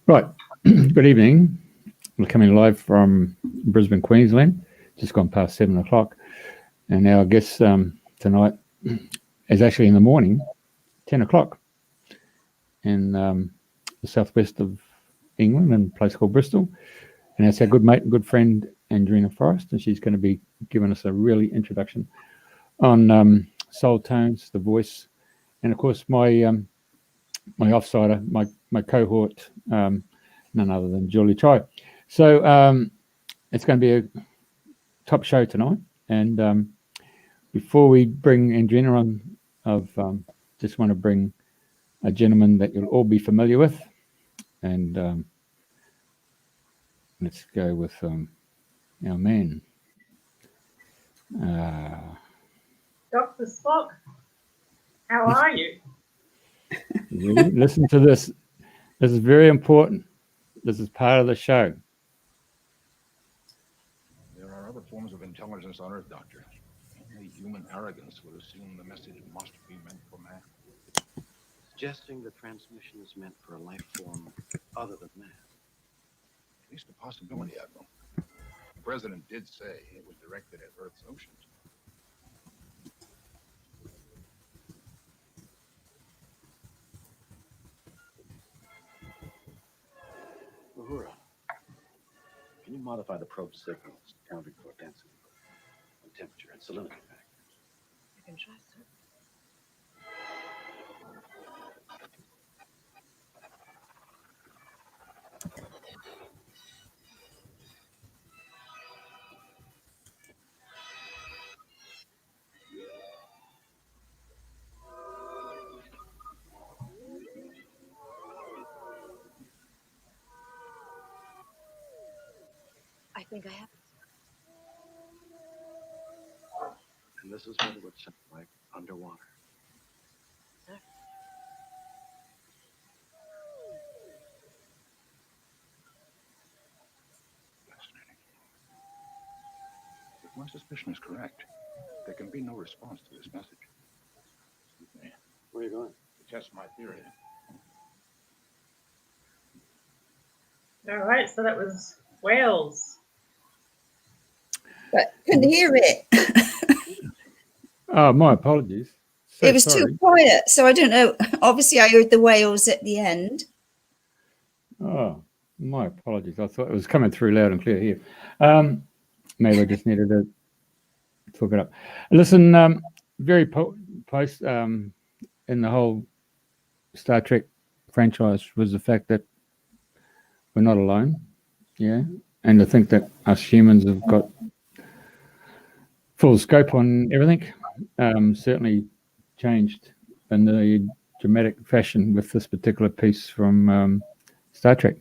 Right. Good evening. We're coming live from Brisbane, Queensland. Just gone past 7 o'clock. And our guest tonight is actually in the morning, 10 o'clock, in the southwest of England, in a place called Bristol. And that's our good mate and good friend, Andrena Forrest. And she's going to be giving us a really introduction on soul tones, the voice, and of course my offsider, my cohort, none other than Julie Chai. So it's going to be a top show tonight. And before we bring Andrena on, I've just want to bring a gentleman that you'll all be familiar with. And let's go with our man. Dr. Spock, how are you? Listen to this. This is very important. This is part of the show. There are other forms of intelligence on Earth, Doctor. Only human arrogance would assume the message must be meant for man. Suggesting the transmission is meant for a life form other than man. At least a possibility, Admiral. The President did say it was directed at Earth's oceans. Uhura, can you modify the probe signals, accounting for density and temperature and salinity factors? I can try, sir. I think I have it. And this is what it would sound like underwater. Sir? Fascinating. If my suspicion is correct, there can be no response to this message. Excuse me. Where are you going? To test my theory. All right, so that was Wales. But couldn't hear it. Oh, my apologies. So it was sorry. too quiet, so I don't know. Obviously, I heard the whales at the end. Oh, my apologies. I thought it was coming through loud and clear here. Maybe I just needed to talk it up. Listen, very post in the whole Star Trek franchise was the fact that we're not alone. Yeah. And to think that us humans have got full scope on everything certainly changed in the dramatic fashion with this particular piece from Star Trek.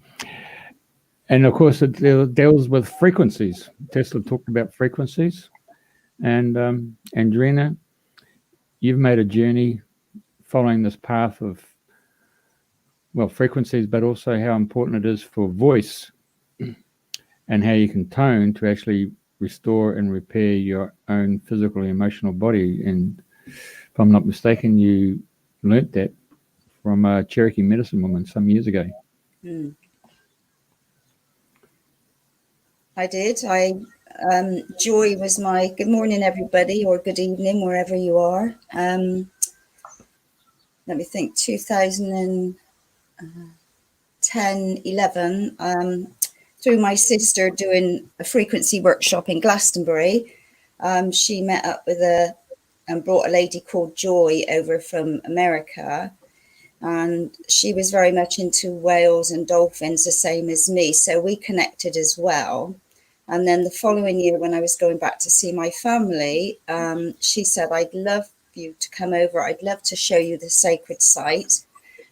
And of course, it deals with frequencies. Tesla talked about frequencies. And Andrena, you've made a journey following this path of, well, frequencies, but also how important it is for voice and how you can tone to actually restore and repair your own physical and emotional body. And if I'm not mistaken, you learnt that from a Cherokee medicine woman some years ago. I did. Joy was my good morning, everybody, or good evening, wherever you are. Let me think, 2010, 11, through my sister doing a frequency workshop in Glastonbury. She met up with and brought a lady called Joy over from America. And she was very much into whales and dolphins, the same as me. So we connected as well. And then the following year, when I was going back to see my family, she said, I'd love you to come over. I'd love to show you the sacred site.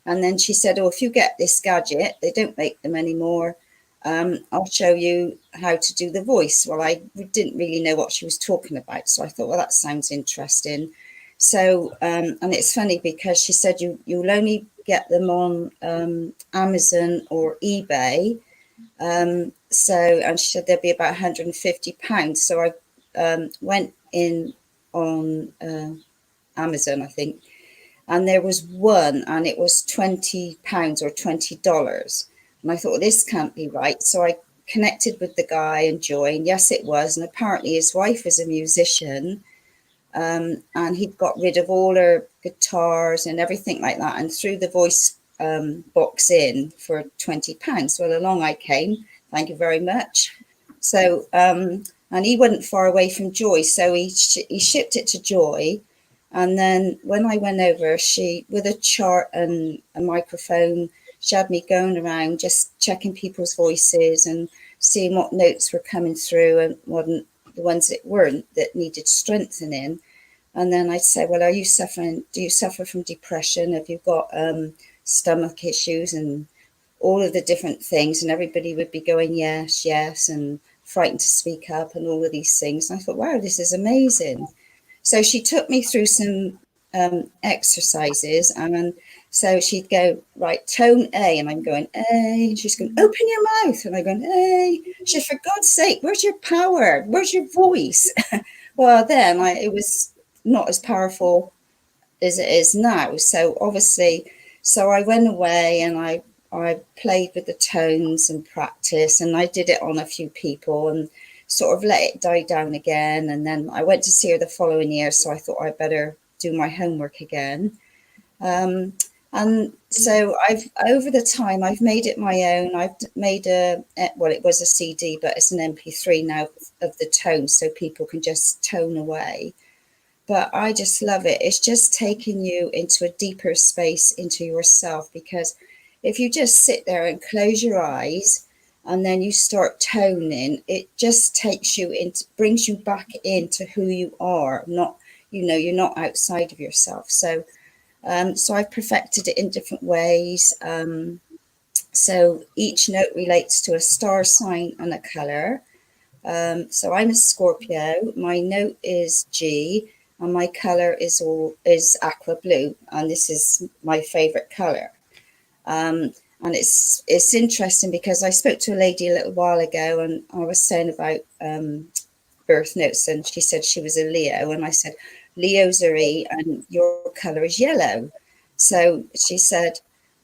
And then she said, oh, if you get this gadget, they don't make them anymore. I'll show you how to do the voice. Well, I didn't really know what she was talking about. So I thought, well, that sounds interesting. So, and it's funny because she said you'll only get them on Amazon or eBay. And she said there'd be about £150. So I went in on Amazon, I think, and there was one, and it was £20 or $20. And I thought, well, this can't be right. So I connected with the guy and Joy, and yes, it was. And apparently his wife is a musician, and he'd got rid of all her guitars and everything like that, and threw the voice box in for £20. Well, along I came. Thank you very much. So, and he wasn't far away from Joy, so he shipped it to Joy. And then when I went over, she, with a chart and a microphone, she had me going around just checking people's voices and seeing what notes were coming through and what the ones that weren't, that needed strengthening. And then I'd say, well, do you suffer from depression? Have you got stomach issues and all of the different things? And everybody would be going, yes, yes, and frightened to speak up and all of these things. And I thought, wow, this is amazing. So she took me through some exercises, and so she'd go, right, tone A, and I'm going, A, and she's going, open your mouth, and I'm going, A. She said, for God's sake, where's your power? Where's your voice? Well, then it was not as powerful as it is now. So obviously, so I went away and I played with the tones and practice, and I did it on a few people and sort of let it die down again. And then I went to see her the following year, so I thought I'd better do my homework again. And so over the time, I've made it my own. I've made it was a CD, but it's an MP3 now of the tones, so people can just tone away. But I just love it. It's just taking you into a deeper space into yourself, because if you just sit there and close your eyes and then you start toning, it just takes you into, brings you back into who you are. Not, you're not outside of yourself. So I've perfected it in different ways. So each note relates to a star sign and a color. So I'm a Scorpio. My note is G, and my color is aqua blue, and this is my favorite color. And it's interesting because I spoke to a lady a little while ago, and I was saying about birth notes, and she said she was a Leo, and I said, Leo's are E, and your color is yellow. So she said,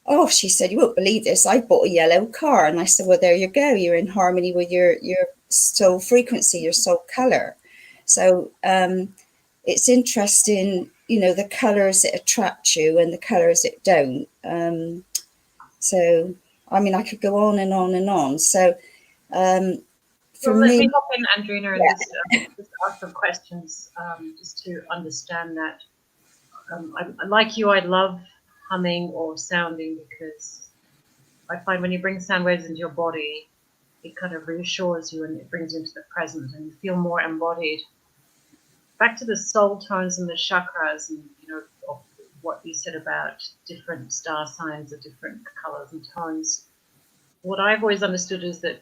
you won't believe this, I bought a yellow car. And I said, well, there you go, you're in harmony with your soul frequency, your soul color. So it's interesting, the colors that attract you and the colors that don't. So I mean, I could go on and on and on. So for let me, me hop in, Andrena, and just ask some questions, just to understand that. Like you, I love humming or sounding, because I find when you bring sound waves into your body, it kind of reassures you and it brings you into the present and you feel more embodied. Back to the soul tones and the chakras, and what you said about different star signs of different colors and tones. What I've always understood is that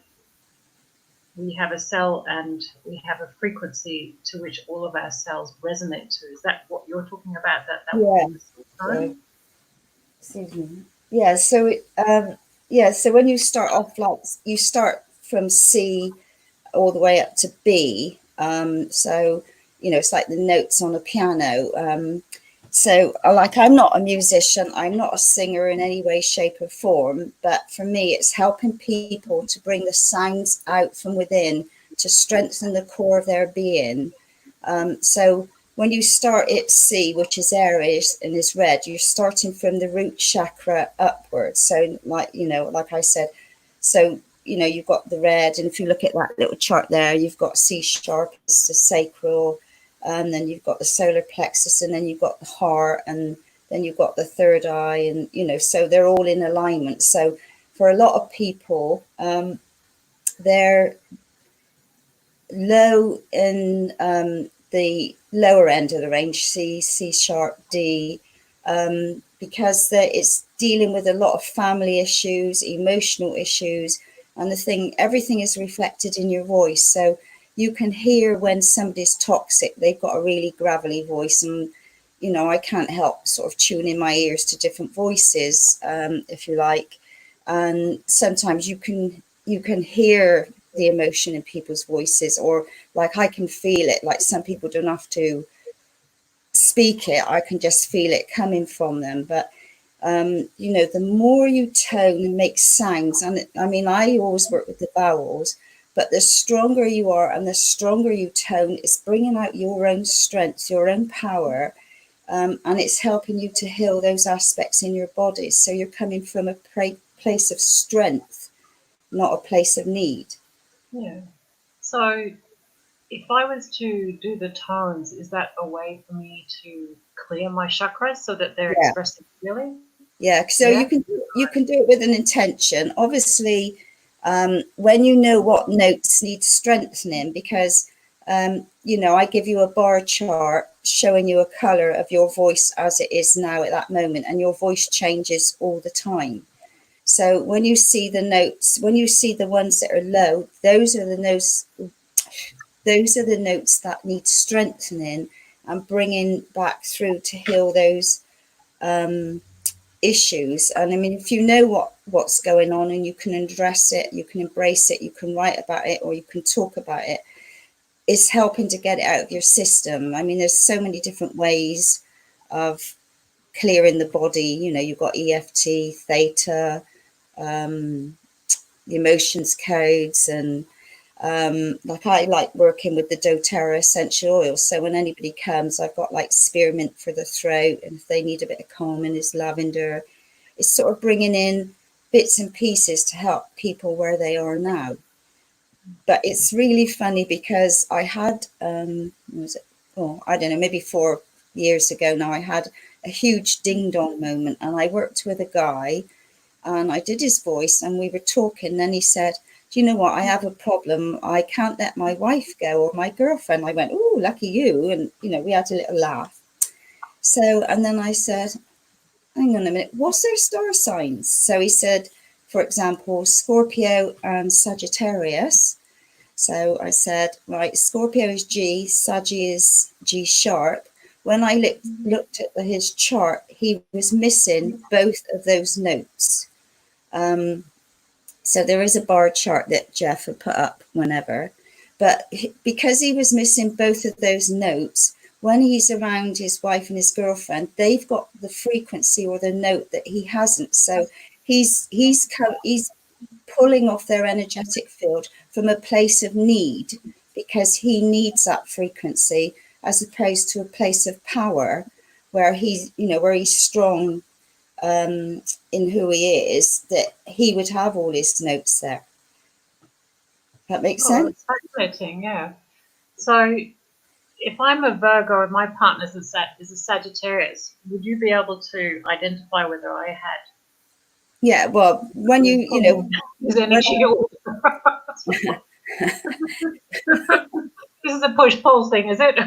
we have a cell and we have a frequency to which all of our cells resonate to. Is that what you're talking about? Excuse me. Yeah. So so when you start off, like you start from C all the way up to B. So it's like the notes on a piano. So I'm not a musician, I'm not a singer in any way, shape or form, but for me, it's helping people to bring the sounds out from within to strengthen the core of their being. So when you start at C, which is Aries and is red, you're starting from the root chakra upwards. So like I said, so, you've got the red, and if you look at that little chart there, you've got C sharp, it's the sacral, and then you've got the solar plexus, and then you've got the heart, and then you've got the third eye, and so they're all in alignment. So for a lot of people, they're low in the lower end of the range, C sharp, D, because it's dealing with a lot of family issues, emotional issues, and everything is reflected in your voice. So you can hear when somebody's toxic, they've got a really gravelly voice, and I can't help sort of tuning my ears to different voices, if you like. And sometimes you can hear the emotion in people's voices, or like I can feel it. Like some people don't have to speak it, I can just feel it coming from them. But You know, the more you tone and make sounds, and I mean, I always work with the vowels, but the stronger you are and the stronger you tone, it's bringing out your own strength, your own power, and it's helping you to heal those aspects in your body. So you're coming from a place of strength, not a place of need. Yeah. So if I was to do the tones, is that a way for me to clear my chakras so that they're expressing clearly? Yeah, so you can do it with an intention. Obviously, when you know what notes need strengthening, because you know, I give you a bar chart showing you a color of your voice as it is now at that moment, and your voice changes all the time. So when you see the notes, when you see the ones that are low, those are the notes. Those are the notes that need strengthening and bringing back through to heal those issues. And I mean, if you know what's going on and you can address it, you can embrace it, you can write about it, or you can talk about it, it's helping to get it out of your system. I mean, there's so many different ways of clearing the body. You know, you've got EFT, theta, the emotions codes, and like I like working with the doTERRA essential oil. So when anybody comes, I've got like spearmint for the throat, and if they need a bit of calming, is lavender. It's sort of bringing in bits and pieces to help people where they are now. But it's really funny because I had, what was it? Oh, I don't know, maybe 4 years ago now, I had a huge ding dong moment, and I worked with a guy, and I did his voice, and we were talking. And then he said, do you know what? I have a problem. I can't let my wife go, or my girlfriend. I went, oh, lucky you. And, you know, we had a little laugh. So, and then I said, hang on a minute, what's their star signs? So he said, for example, Scorpio and Sagittarius. So I said, right, Scorpio is G, Saggy is G sharp. When I looked at his chart, he was missing both of those notes. So there is a bar chart that Jeff would put up whenever. But because he was missing both of those notes, when he's around his wife and his girlfriend, they've got the frequency or the note that he hasn't. So he's pulling off their energetic field from a place of need, because he needs that frequency, as opposed to a place of power where he's, you know, where he's strong in who he is, that he would have all his notes there. That makes sense? Fascinating, yeah. So if I'm a Virgo and my partner is a Sagittarius, would you be able to identify whether I had? Yeah, well, when you know, is any shield? This is a push-pull thing, is it?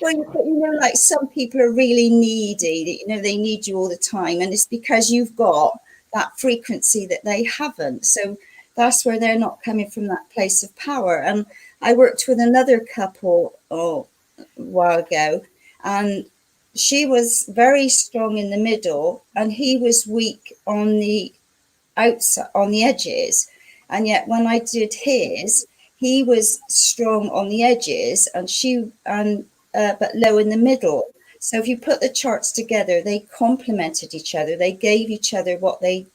well, you know, like some people are really needy, you know, they need you all the time, and it's because you've got that frequency that they haven't. So that's where they're not coming from that place of power. And I worked with another couple a while ago, and she was very strong in the middle, and he was weak on the outside, on the edges. And yet when I did his, he was strong on the edges, and she but low in the middle. So if you put the charts together, they complemented each other. They gave each other what they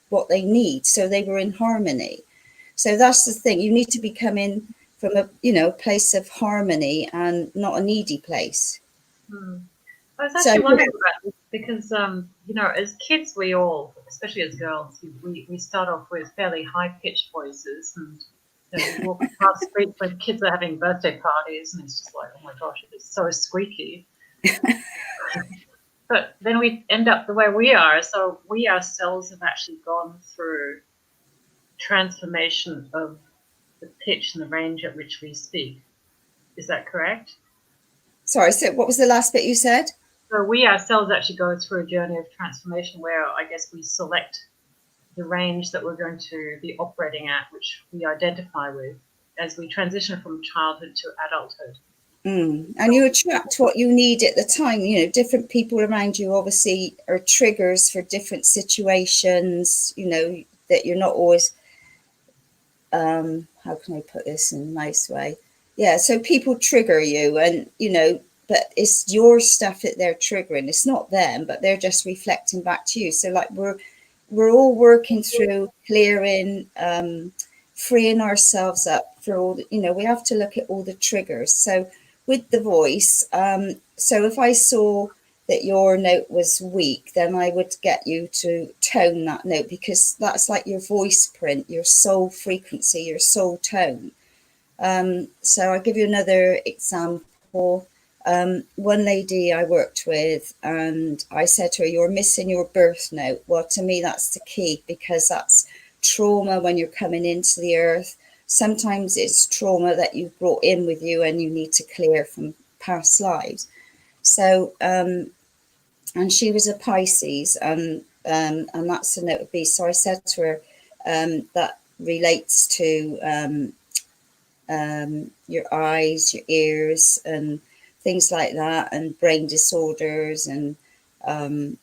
need. So they were in harmony. So that's the thing. You need to be coming from a, you know, place of harmony and not a needy place. I was actually wondering about this because, you know, as kids, we all, especially as girls, we start off with fairly high-pitched voices, and you know, we walk past streets when kids are having birthday parties, and it's just like, oh my gosh, it's so squeaky. But then we end up the way we are. So we ourselves have actually gone through transformation of the pitch and the range at which we speak. Is that correct? Sorry, so what was the last bit you said? So we ourselves actually go through a journey of transformation where I guess we select the range that we're going to be operating at, which we identify with as we transition from childhood to adulthood. And you attract what you need at the time. You know, different people around you obviously are triggers for different situations, you know, that you're not always, how can I put this in a nice way? Yeah, so people trigger you, and, you know, but it's your stuff that they're triggering. It's not them, but they're just reflecting back to you. So like we're all working through clearing, freeing ourselves up for all the, we have to look at all the triggers. So with the voice, so if I saw that your note was weak, then I would get you to tone that note, because that's like your voice print, your soul frequency, your soul tone. So I'll give you another example. One lady I worked with, and I said to her, you're missing your birth note. Well, to me, that's the key, because that's trauma when you're coming into the earth. Sometimes it's trauma that you've brought in with you and you need to clear from past lives. So, and she was a Pisces, and that's the note of beast. So I said to her, that relates to your eyes, your ears, and things like that, and brain disorders, and I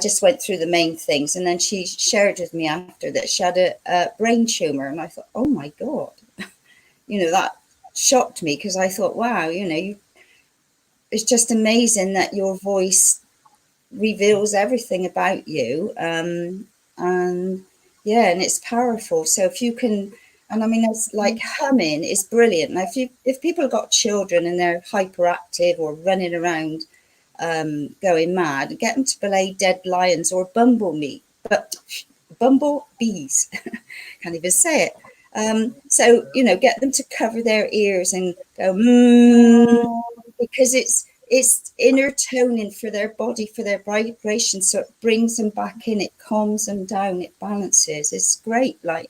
just went through the main things, and then she shared with me after that she had a brain tumor, and I thought, oh my God, that shocked me, because I thought, wow, it's just amazing that your voice reveals everything about you, and it's powerful. So if you can, and I mean, it's like humming is brilliant. Now, if people have got children and they're hyperactive or running around, going mad, get them to play Dead Lions or bumblebees. Can't even say it. So get them to cover their ears and go because it's inner toning for their body, for their vibration, so it brings them back in, it calms them down, it balances. It's great. Like,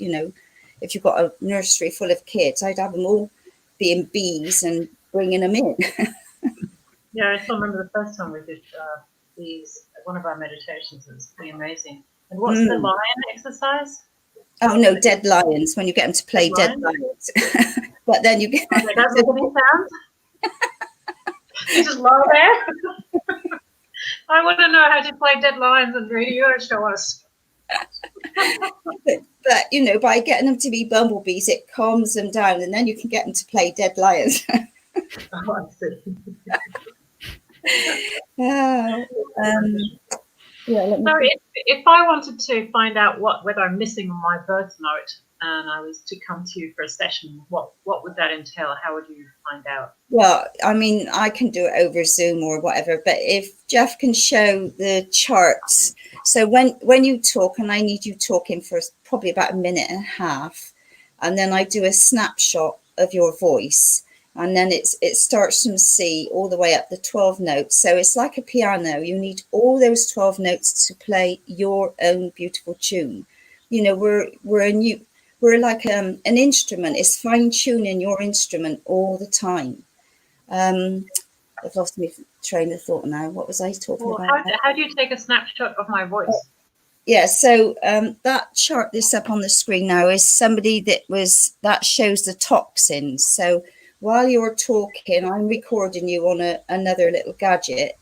if you've got a nursery full of kids, I'd have them all being bees and bringing them in. Yeah, I still remember the first time we did these, one of our meditations. It was pretty amazing. And what's the lion exercise? Oh no, Dead Lions, when you get them to play Dead Lions. But then you get... They don't make any sound? You just lie there? I want to know how to play Dead Lions on radio. Show us. But by getting them to be bumblebees, it calms them down, and then you can get them to play Dead Lions. Oh, I see. So if I wanted to find out whether I'm missing my birth note, and I was to come to you for a session, what would that entail? How would you find out? Well, I mean, I can do it over Zoom or whatever, but if Jeff can show the charts. So when you talk, and I need you talking for probably about a minute and a half, and then I do a snapshot of your voice, and then it starts from C all the way up the 12 notes. So it's like a piano. You need all those 12 notes to play your own beautiful tune. We're like an instrument. It's fine tuning your instrument all the time. I've lost my train of thought now. What was I talking about? How do you take a snapshot of my voice? Yeah, so that chart that's up on the screen now is somebody that shows the toxins. So while you're talking, I'm recording you on another little gadget,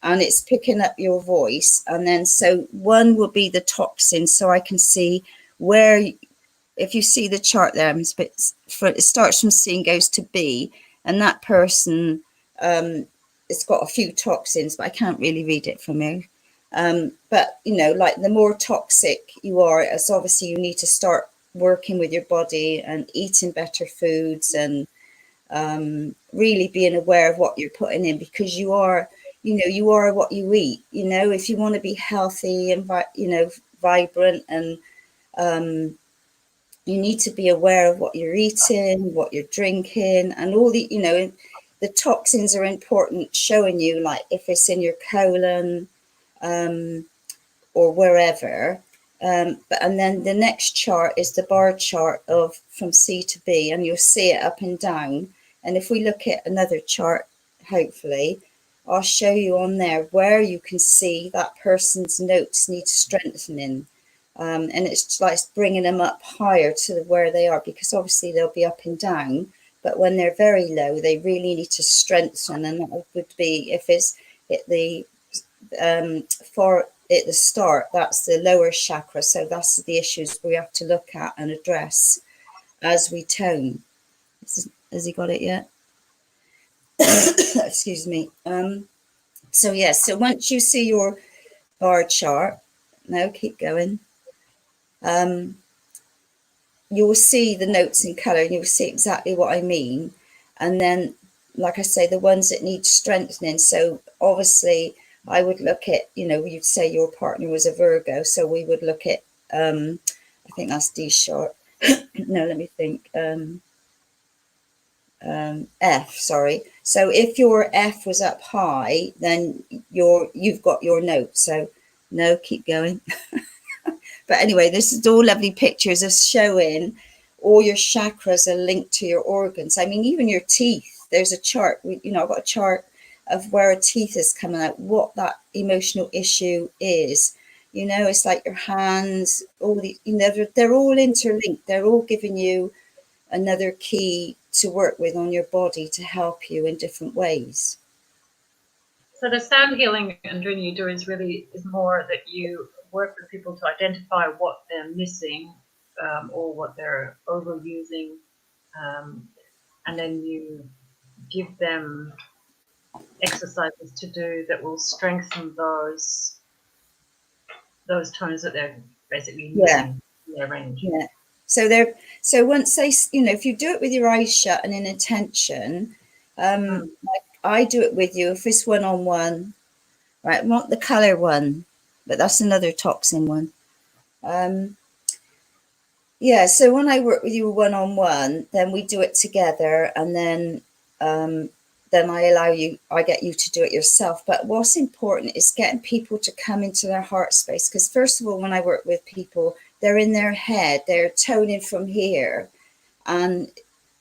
and it's picking up your voice. And then so one will be the toxins, so I can see where, if you see the chart there, it starts from C and goes to B, and that person, it's got a few toxins, but I can't really read it from here. But like the more toxic you are, as obviously you need to start working with your body and eating better foods, and really being aware of what you're putting in, because you are what you eat. If you want to be healthy and vibrant, and you need to be aware of what you're eating, what you're drinking, and all the the toxins are important, showing you like if it's in your colon or wherever. And then the next chart is the bar chart of from C to B, and you'll see it up and down. And if we look at another chart, hopefully, I'll show you on there where you can see that person's notes need strengthening. And it's like bringing them up higher to where they are, because obviously they'll be up and down. But when they're very low, they really need to strengthen. And that would be, if it's at the start, that's the lower chakra. So that's the issues we have to look at and address as we tone. Has he got it yet? excuse me. So yes, so once you see your bar chart, no, keep going. You'll see the notes in colour, and you'll see exactly what I mean. And then, like I say, the ones that need strengthening. So obviously, I would look at, you'd say your partner was a Virgo, so we would look at, I think that's D sharp. No, let me think. F, sorry. So if your F was up high, then you've got your note. So no, keep going. But anyway, this is all lovely pictures of showing all your chakras are linked to your organs. I mean, even your teeth, there's a chart, I've got a chart of where a teeth is coming out, what that emotional issue is. It's like your hands, all the, they're all interlinked. They're all giving you another key to work with on your body to help you in different ways. So the sound healing, Andrena, you do is more that you work with people to identify what they're missing or what they're overusing, and then you give them exercises to do that will strengthen those tones that they're basically missing in their range. Yeah. So once they, if you do it with your eyes shut and in attention, like I do it with you, if it's one-on-one, right? I want the color one, but that's another toxin one. So when I work with you one-on-one, then we do it together, and then I get you to do it yourself. But what's important is getting people to come into their heart space, because first of all, when I work with people, they're in their head, they're toning from here, and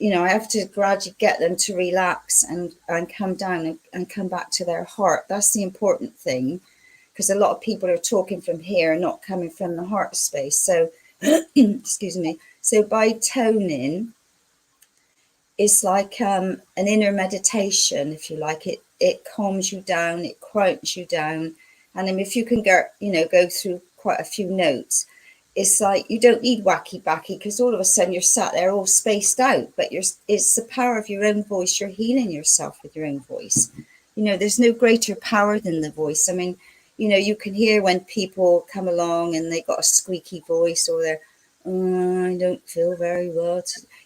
I have to gradually get them to relax and come down and come back to their heart. That's the important thing, because a lot of people are talking from here, not coming from the heart space. So excuse me. So by toning, it's like an inner meditation, if you like. It calms you down, it quiets you down. And then if you can go through quite a few notes, it's like you don't need wacky backy, because all of a sudden you're sat there all spaced out. But it's the power of your own voice. You're healing yourself with your own voice. There's no greater power than the voice. I mean, you can hear when people come along and they got a squeaky voice, or they're, I don't feel very well.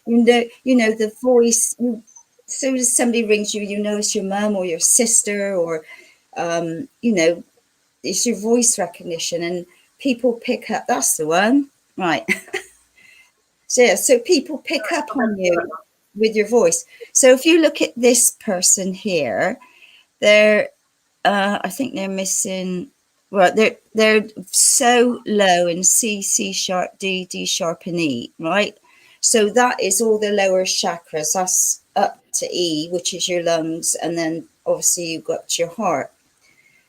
The voice, as soon as somebody rings you, it's your mum or your sister, or, it's your voice recognition, and people pick up, that's the one, right? So people pick up on you with your voice. So if you look at this person here, they're, I think they're missing, well, they're so low in C, C sharp, D, D sharp, and E, right? So that is all the lower chakras. That's up to E, which is your lungs, and then obviously you've got your heart.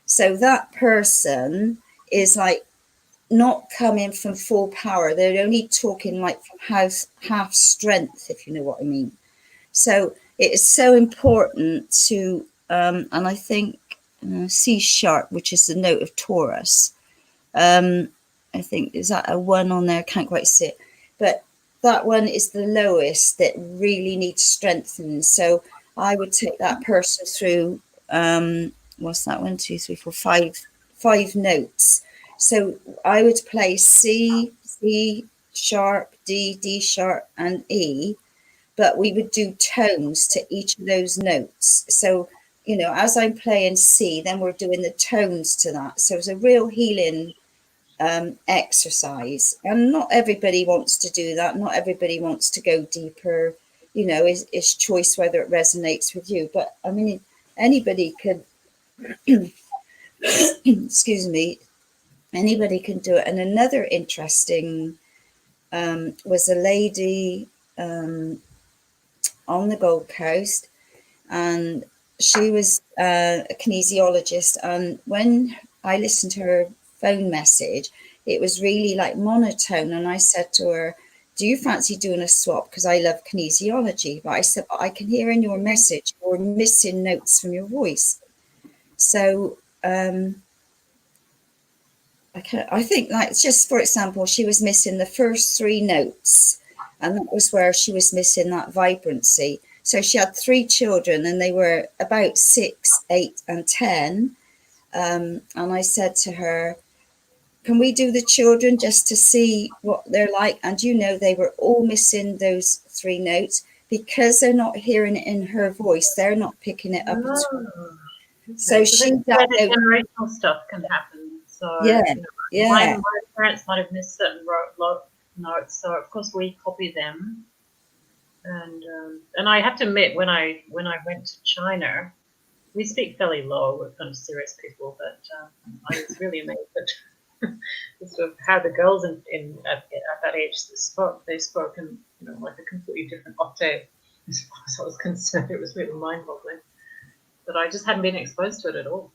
So that person is like not coming from full power. They're only talking like from half strength, if you know what I mean. So it is so important to, and I think C sharp, which is the note of Taurus. I think, is that a 1 on there? I can't quite see it. But that one is the lowest that really needs strengthening. So I would take that person through, what's that, 1, 2, 3, 4, 5 notes. So I would play C, C sharp, D, D sharp, and E, but we would do tones to each of those notes. So, as I'm playing C, then we're doing the tones to that. So it's a real healing exercise. And not everybody wants to do that. Not everybody wants to go deeper. It's choice whether it resonates with you. But I mean, anybody could, excuse me, anybody can do it. And another interesting was a lady on the Gold Coast, and she was a kinesiologist. And when I listened to her phone message, it was really like monotone. And I said to her, do you fancy doing a swap? Because I love kinesiology. But I said, I can hear in your message, you're missing notes from your voice. So I think, like, just for example, she was missing the first 3 notes, and that was where she was missing that vibrancy. So she had 3 children, and they were about 6, 8, and 10. And I said to her, can we do the children just to see what they're like? And they were all missing those 3 notes because they're not hearing it in her voice. They're not picking it up at all. So she generational stuff can happen. So yeah. My parents might have missed certain notes, so of course we copy them. And I have to admit, when I went to China, we speak fairly low. We're kind of serious people, but I was really amazed at sort of how the girls at that age spoke. They spoke in like a completely different octave. As far as I was concerned, it was really mind-boggling. But I just hadn't been exposed to it at all.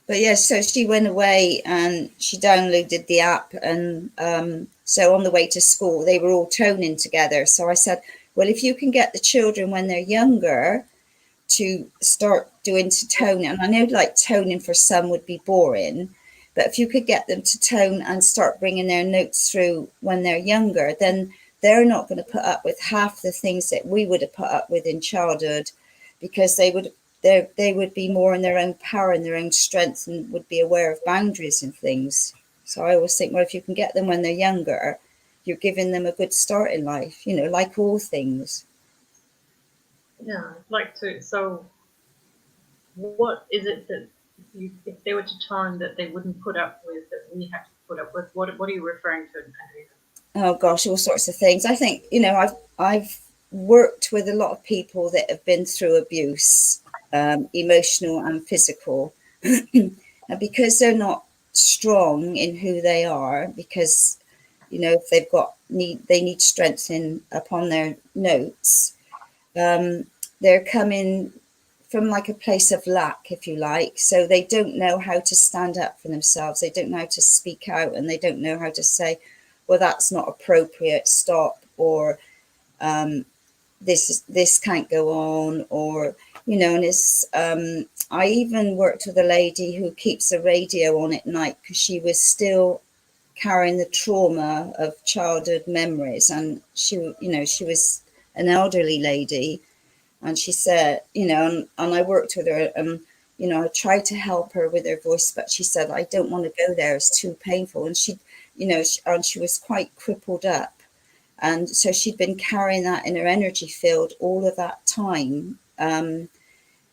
But yeah, so she went away and she downloaded the app, and so on the way to school they were all toning together. So I said, well, if you can get the children when they're younger to start doing to tone, and I know like toning for some would be boring, but if you could get them to tone and start bringing their notes through when they're younger, then they're not going to put up with half the things that we would have put up with in childhood, because they would be more in their own power and their own strength, and would be aware of boundaries and things. So I always think, well, if you can get them when they're younger, you're giving them a good start in life, like all things. Yeah, I'd like to. So what is it that if they were to tone that they wouldn't put up with, that we have to put up with? What are you referring to, Andrena? Oh gosh, all sorts of things. I think, I've worked with a lot of people that have been through abuse, emotional and physical, and because they're not strong in who they are, because if they need strengthening upon their notes, they're coming from like a place of lack, if you like. So they don't know how to stand up for themselves. They don't know how to speak out, and they don't know how to say, well, that's not appropriate, stop, or this can't go on, or and it's I even worked with a lady who keeps the radio on at night because she was still carrying the trauma of childhood memories, and she was an elderly lady, and she said, and I worked with her, I tried to help her with her voice, but she said, I don't want to go there, it's too painful. And she was quite crippled up, and so she'd been carrying that in her energy field all of that time.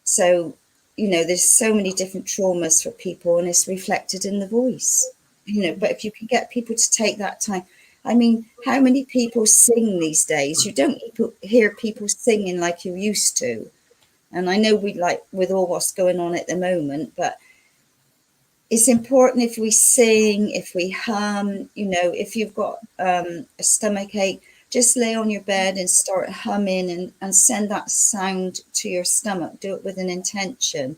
So there's so many different traumas for people, and it's reflected in the voice. But if you can get people to take that time, I mean, how many people sing these days? You don't hear people singing like you used to. And I know with all what's going on at the moment, but it's important if we sing, if we hum, if you've got a stomach ache, just lay on your bed and start humming and send that sound to your stomach. Do it with an intention.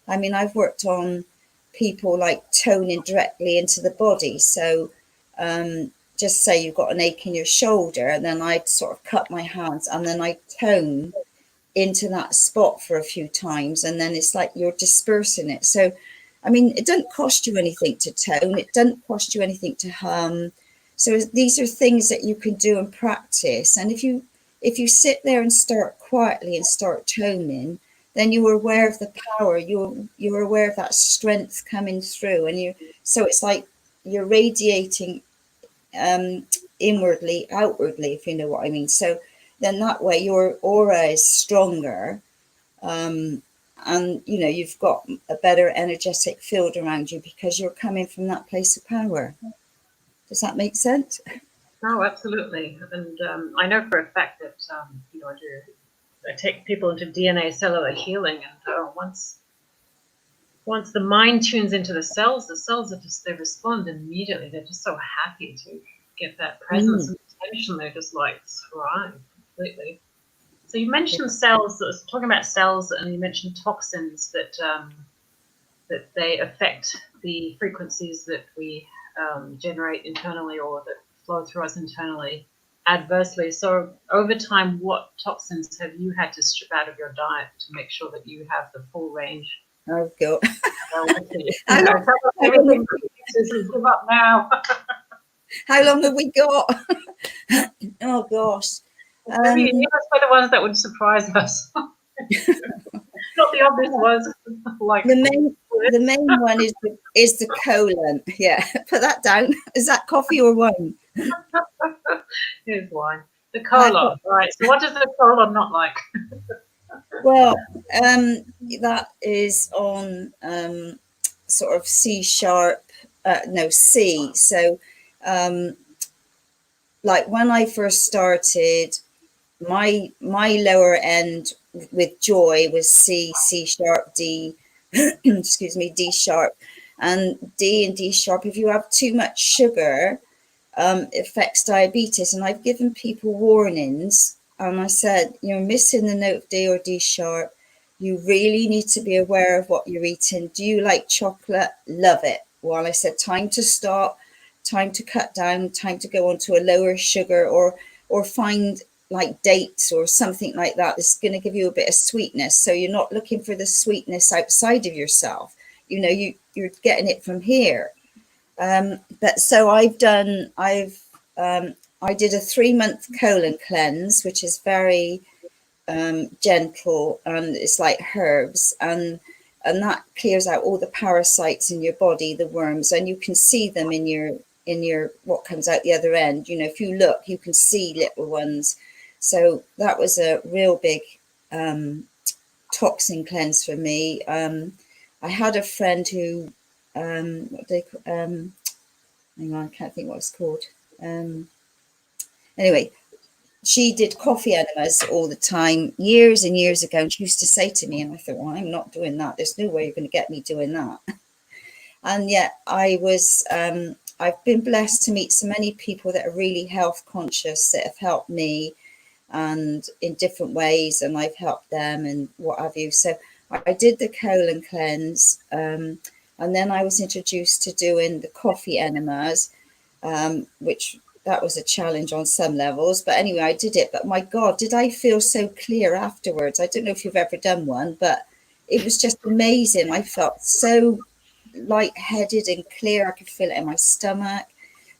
I mean, I've worked on people like toning directly into the body. So just say you've got an ache in your shoulder, and then I'd sort of cup my hands and then I tone into that spot for a few times, and then it's like you're dispersing it. So I mean, it doesn't cost you anything to tone, it doesn't cost you anything to hum. So these are things that you can do and practice. And if you sit there and start quietly and start toning, then you're aware of the power, you're aware of that strength coming through, and so it's like you're radiating inwardly, outwardly, if you know what I mean. So then that way your aura is stronger, and you've got a better energetic field around you because you're coming from that place of power. Does that make sense? No, absolutely. And I know for a fact that I take people into DNA cellular healing, and once the mind tunes into the cells are they respond immediately. They're just so happy to get that presence and attention. They're just like thrive completely. So you mentioned cells. I was talking about cells, and you mentioned toxins that they affect the frequencies that we generate internally, or that flow through us internally, adversely. So over time, what toxins have you had to strip out of your diet to make sure that you have the full range? Oh God! Give up now. How long have we got? Oh gosh. Maybe you must be the ones that would surprise us. Not the obvious ones, like the main one is the colon. Yeah, put that down. Is that coffee or wine? here's wine. The colon, right? So what does the colon not like? Well, that is on sort of C sharp, no C. So, like when I first started, my lower end with joy was C sharp, D, excuse me, D sharp, and D sharp. If you have too much sugar, it affects diabetes. And I've given people warnings, and I said, you're missing the note of D or D sharp. You really need to be aware of what you're eating. Do you like chocolate? Love it. Well, I said, time to stop, time to cut down, time to go on to a lower sugar, or find like dates or something like that. It's going to give you a bit of sweetness. So you're not looking for the sweetness outside of yourself. You know, you're getting it from here. But so I did a 3-month colon cleanse, which is very gentle, and it's like herbs, and that clears out all the parasites in your body, the worms, and you can see them in your what comes out the other end. You know, if you look, you can see little ones. So that was a real big toxin cleanse for me. I had a friend who hang on, I can't think what it's called. Anyway, she did coffee enemas all the time years and years ago, and she used to say to me, and I thought, well, I'm not doing that. There's no way you're going to get me doing that. And yet I was, I've been blessed to meet so many people that are really health conscious, that have helped me and in different ways, and I've helped them and what have you. So I did the colon cleanse, and then I was introduced to doing the coffee enemas, which that was a challenge on some levels. But anyway, I did it. But my God, did I feel so clear afterwards? I don't know if you've ever done one, but it was just amazing. I felt so lightheaded and clear. I could feel it in my stomach.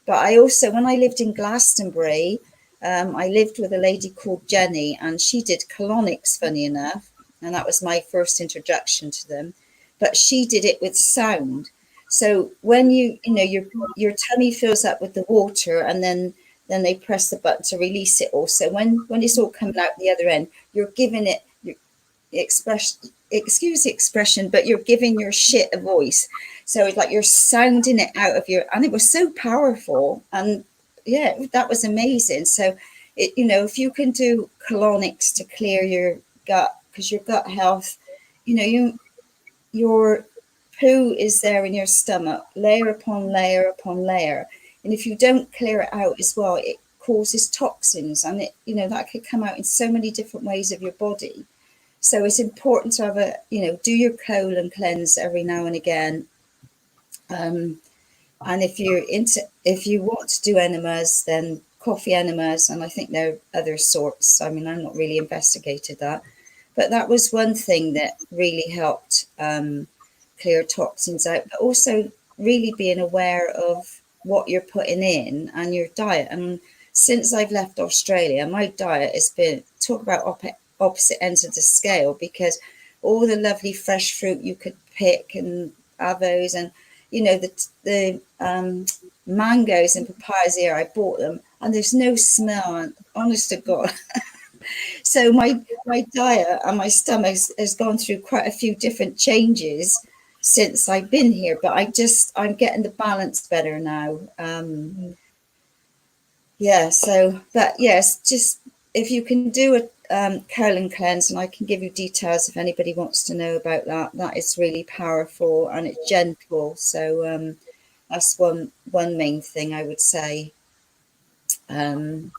But I also, when I lived in Glastonbury, I lived with a lady called Jenny, and she did colonics, funny enough. And that was my first introduction to them. But she did it with sound. So when you know, your tummy fills up with the water, and then they press the button to release it all. So when it's all coming out the other end, you're giving it your expression, excuse the expression, but you're giving your shit a voice. So it's like you're sounding it out of your, and it was so powerful. And yeah, that was amazing. So it, you know, if you can do colonics to clear your gut, because your gut health, you know, your poo is there in your stomach, layer upon layer upon layer. And if you don't clear it out as well, it causes toxins, and it, you know, that could come out in so many different ways of your body. So it's important to have a, you know, do your colon cleanse every now and again. And if you want to do enemas, then coffee enemas, and I think there are other sorts. I mean, I'm not really investigated that, but that was one thing that really helped clear toxins out, but also really being aware of what you're putting in and your diet. And since I've left Australia, my diet has been, talk about opposite ends of the scale, because all the lovely fresh fruit you could pick, and avos, and you know, the mangoes and papayas here, I bought them, and there's no smell, and honest to God. So my diet and my stomach has gone through quite a few different changes since I've been here, but I'm getting the balance better now. Yeah, so, but yes, just if you can do a colon cleanse, and I can give you details if anybody wants to know about that. That is really powerful, and it's gentle. So that's one main thing I would say. What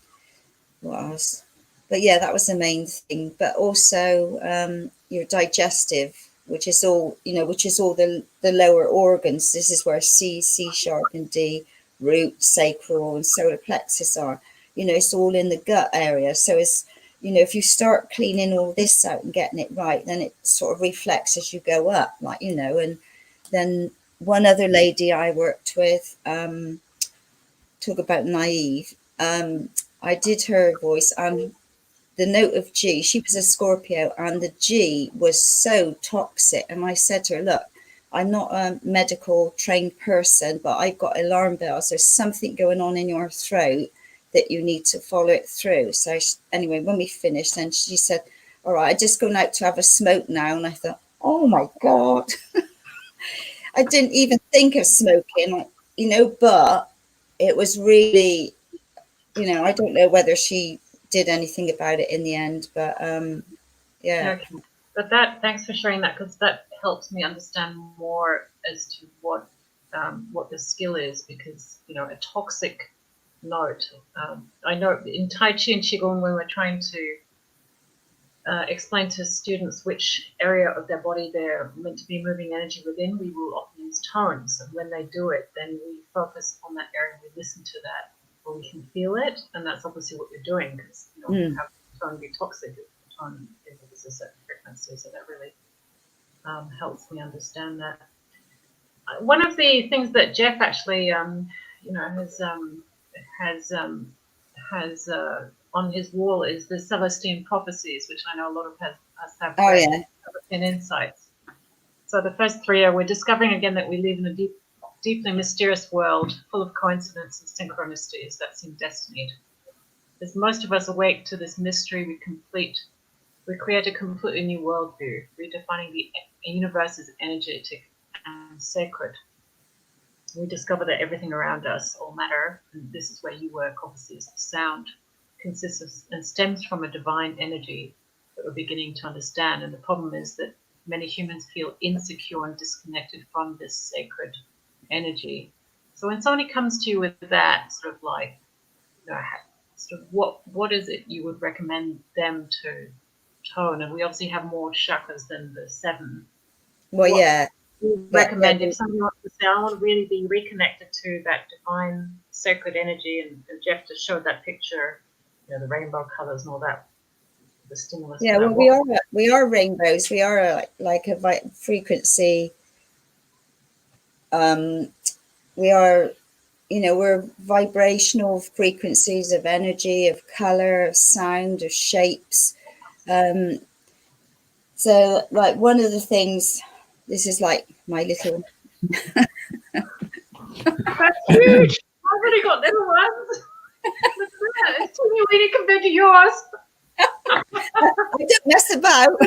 else? But yeah, that was the main thing. But also your digestive, which is all, you know, which is all the lower organs. This is where C sharp and D, root, sacral, and solar plexus are. You know, it's all in the gut area. So it's, you know, if you start cleaning all this out and getting it right, then it sort of reflects as you go up, like, you know. And then one other lady I worked with, talk about naive. I did her voice, and the note of G, she was a Scorpio, and the G was so toxic. And I said to her, look, I'm not a medical trained person, but I've got alarm bells. There's something going on in your throat that you need to follow it through. So anyway, when we finished, then she said, all right, I'm just going out to have a smoke now. And I thought, oh my God, I didn't even think of smoking, you know, but it was really, you know, I don't know whether she did anything about it in the end, but yeah. Okay. But that, thanks for sharing that, because that helps me understand more as to what the skill is, because, you know, a toxic note, I know in Tai Chi and Qigong, when we're trying to explain to students which area of their body they're meant to be moving energy within, we will often use tones, and when they do it, then we focus on that area and we listen to that, or we can feel it, and that's obviously what you're doing, because you don't have the tone be toxic if the tone is a certain frequency. So that really helps me understand that. One of the things that Jeff actually you know, has on his wall is the Celestine prophecies, which I know a lot of us have read, Celestine insights. So the first three are, we're discovering again that we live in a deeply mysterious world full of coincidences and synchronicities that seem destined. As most of us awake to this mystery, we create a completely new worldview, redefining the universe as energetic and sacred. We discover that everything around us, all matter, and this is where you work, obviously, is the sound, consists of and stems from a divine energy that we're beginning to understand. And the problem is that many humans feel insecure and disconnected from this sacred energy. So when somebody comes to you with that sort of like, you know, sort of what is it you would recommend them to tone? And we obviously have more chakras than the 7. Well, yeah. Recommend if somebody wants to say, I want to really be reconnected to that divine sacred energy, and Jeff just showed that picture, you know, the rainbow colors and all that, the stimulus. Yeah, well, we are rainbows. We are like a frequency. We are, you know, we're vibrational frequencies of energy, of color, of sound, of shapes. So, like, one of the things, this is like my little. That's huge. I've already got little ones. It's too weedy compared to yours. I don't mess about.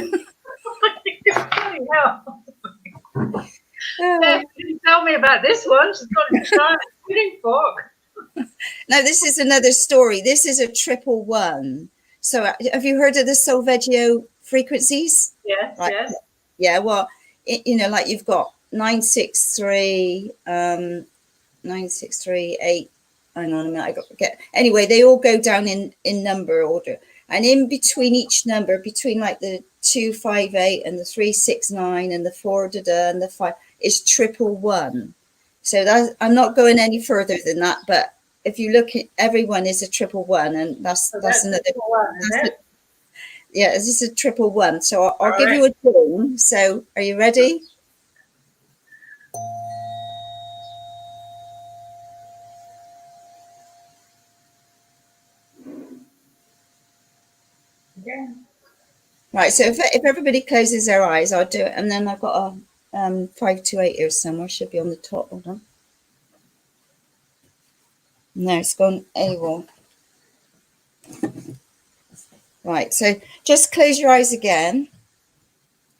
Beth didn't tell me about this one. She's got a giant tuning fork. Now, this is another story. This is a 111. So, have you heard of the Solfeggio frequencies? Yes, right? Yes. Yeah, well, you know, like you've got 963, 9638. Hang on a minute, I got to get. Anyway, they all go down in number order, and in between each number, between like the 258 and the 369 and the 4 and the 5 is 111. So that I'm not going any further than that, but if you look at everyone is a 111, and that's another one, isn't it? Yeah, this is a 111. So I'll give you a tune. So are you ready? Yeah. Right. So if everybody closes their eyes, I'll do it, and then I've got a 528 here somewhere. Should be on the top. Hold on. No, it's gone AWOL. Right. So just close your eyes again,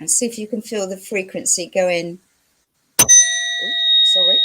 and see if you can feel the frequency going. Oh, sorry.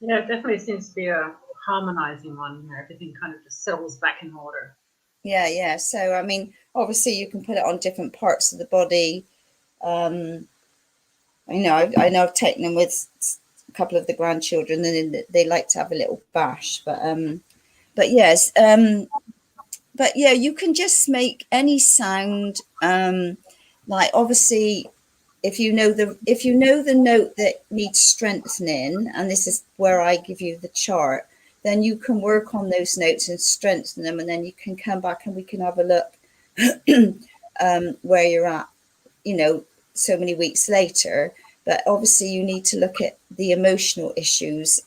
Yeah, it definitely seems to be a harmonizing one. You know, everything kind of just settles back in order. Yeah. So I mean, obviously you can put it on different parts of the body. You know, I know I've taken them with a couple of the grandchildren, and they like to have a little bash. But yes, but yeah, you can just make any sound. Like obviously, if you know the note that needs strengthening, and this is where I give you the chart, then you can work on those notes and strengthen them, and then you can come back and we can have a look where you're at, you know, so many weeks later. But obviously you need to look at the emotional issues,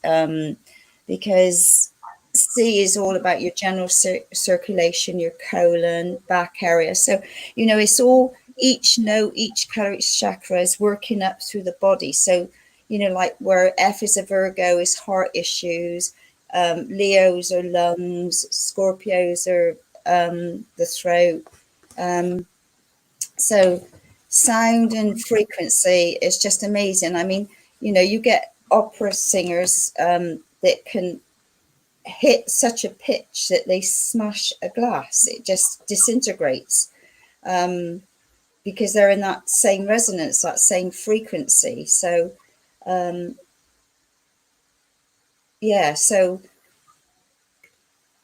because C is all about your general circulation, your colon, back area. So, you know, it's all, each note, each color, each chakra is working up through the body. So, you know, like where F is a Virgo is heart issues, Leos are lungs, Scorpios are the throat. So sound and frequency is just amazing. I mean, you know, you get opera singers that can hit such a pitch that they smash a glass. It just disintegrates because they're in that same resonance, that same frequency. So yeah, so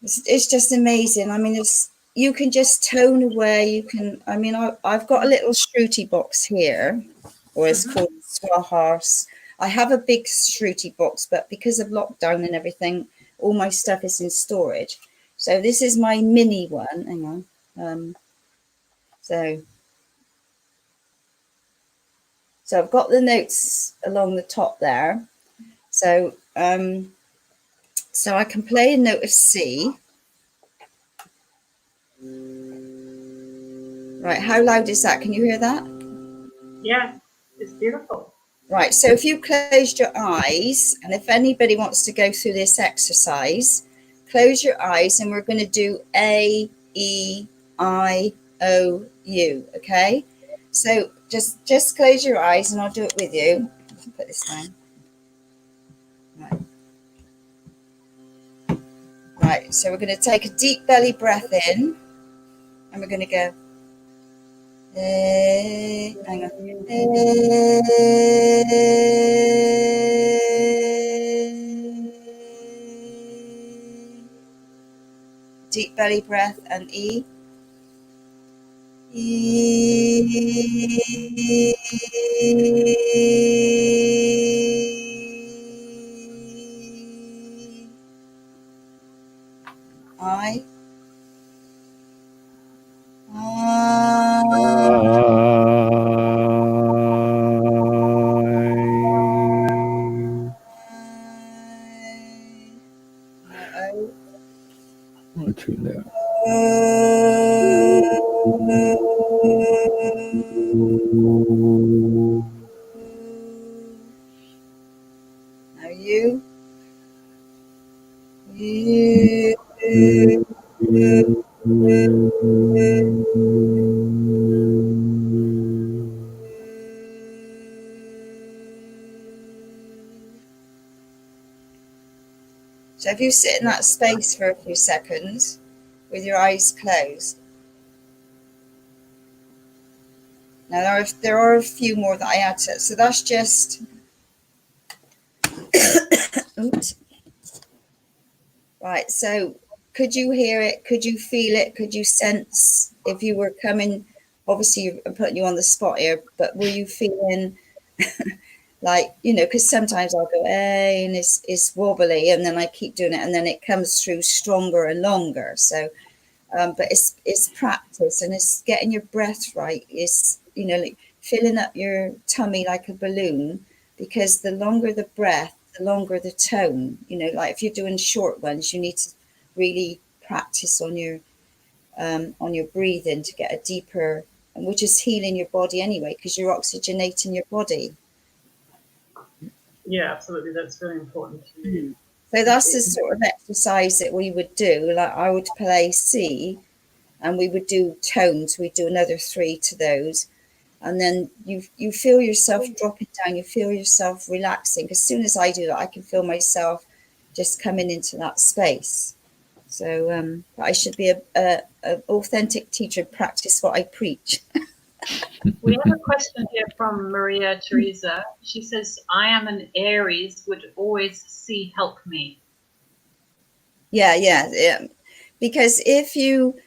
it's just amazing. I mean, it's, you can just tone away. You can, I mean, I've got a little shruti box here, or it's called Swahars. I have a big shruti box, but because of lockdown and everything, all my stuff is in storage. So this is my mini one. Hang on. So I've got the notes along the top there. So so I can play a note of C. Right, how loud is that? Can you hear that? Yeah, it's beautiful. Right, so if you closed your eyes, and if anybody wants to go through this exercise, close your eyes and we're going to do A, E, I, O, U, okay? So just close your eyes and I'll do it with you. Let's put this down. Right, so we're going to take a deep belly breath in and we're going to go, hang on. Deep belly breath and E. I. Not too loud. Now you. So if you sit in that space for a few seconds with your eyes closed. Now there are a few more that I add to it. So that's just oops. Right, so could you hear it? Could you feel it? Could you sense if you were coming? Obviously, I'm putting you on the spot here, but were you feeling like, you know, because sometimes I'll go, hey, and it's wobbly, and then I keep doing it, and then it comes through stronger and longer. So, but it's practice, and it's getting your breath right. It's, you know, like filling up your tummy like a balloon, because the longer the breath, the longer the tone. You know, like if you're doing short ones, you need to really practice on your breathing to get a deeper, which is healing your body anyway, because you're oxygenating your body. Yeah, absolutely. That's very important to me. So that's the sort of exercise that we would do. Like I would play C, and we would do tones. We'd do another 3 to those, and then you feel yourself dropping down. You feel yourself relaxing. As soon as I do that, I can feel myself just coming into that space. So I should be a authentic teacher, practice what I preach. We have a question here from Maria Teresa. She says, I am an Aries, would always see help me. Yeah. Because if you,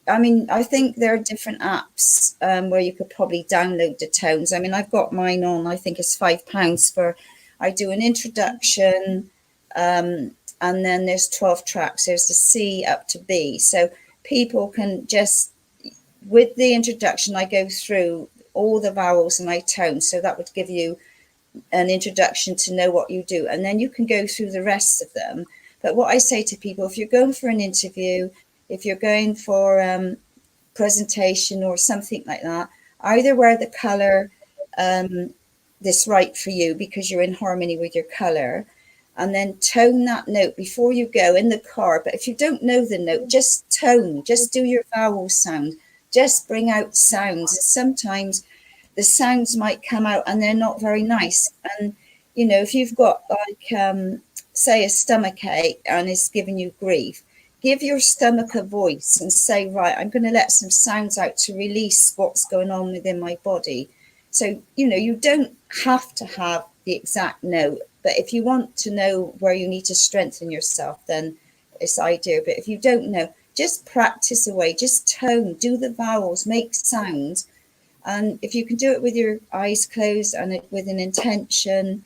I mean, I think there are different apps where you could probably download the tones. I mean, I've got mine on, I think it's £5 for, I do an introduction, And then there's 12 tracks. There's the C up to B. So people can just, with the introduction, I go through all the vowels and I tone. So that would give you an introduction to know what you do. And then you can go through the rest of them. But what I say to people, if you're going for an interview, if you're going for presentation or something like that, either wear the colour that's right for you because you're in harmony with your colour, and then tone that note before you go in the car. But if you don't know the note, just tone, just do your vowel sound, just bring out sounds. And sometimes the sounds might come out and they're not very nice. And, you know, if you've got like, say, a stomach ache and it's giving you grief, give your stomach a voice and say, right, I'm going to let some sounds out to release what's going on within my body. So, you know, you don't have to have the exact note, but if you want to know where you need to strengthen yourself, then it's ideal. But if you don't know, just practice away, just tone, do the vowels, make sounds. And if you can do it with your eyes closed and with an intention,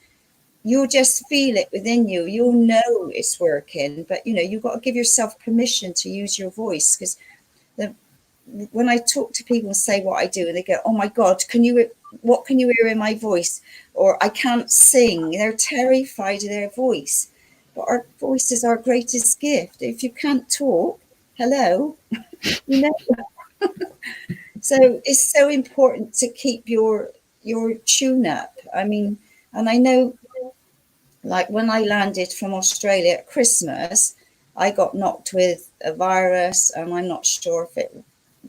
you'll just feel it within you. You'll know it's working, but you know, you've got to give yourself permission to use your voice. Because when I talk to people and say what I do, and they go, "Oh my God, what can you hear in my voice?" Or "I can't sing." They're terrified of their voice. But our voice is our greatest gift. If you can't talk, hello, you know. So it's so important to keep your tune up. I mean, and I know, like when I landed from Australia at Christmas, I got knocked with a virus, and I'm not sure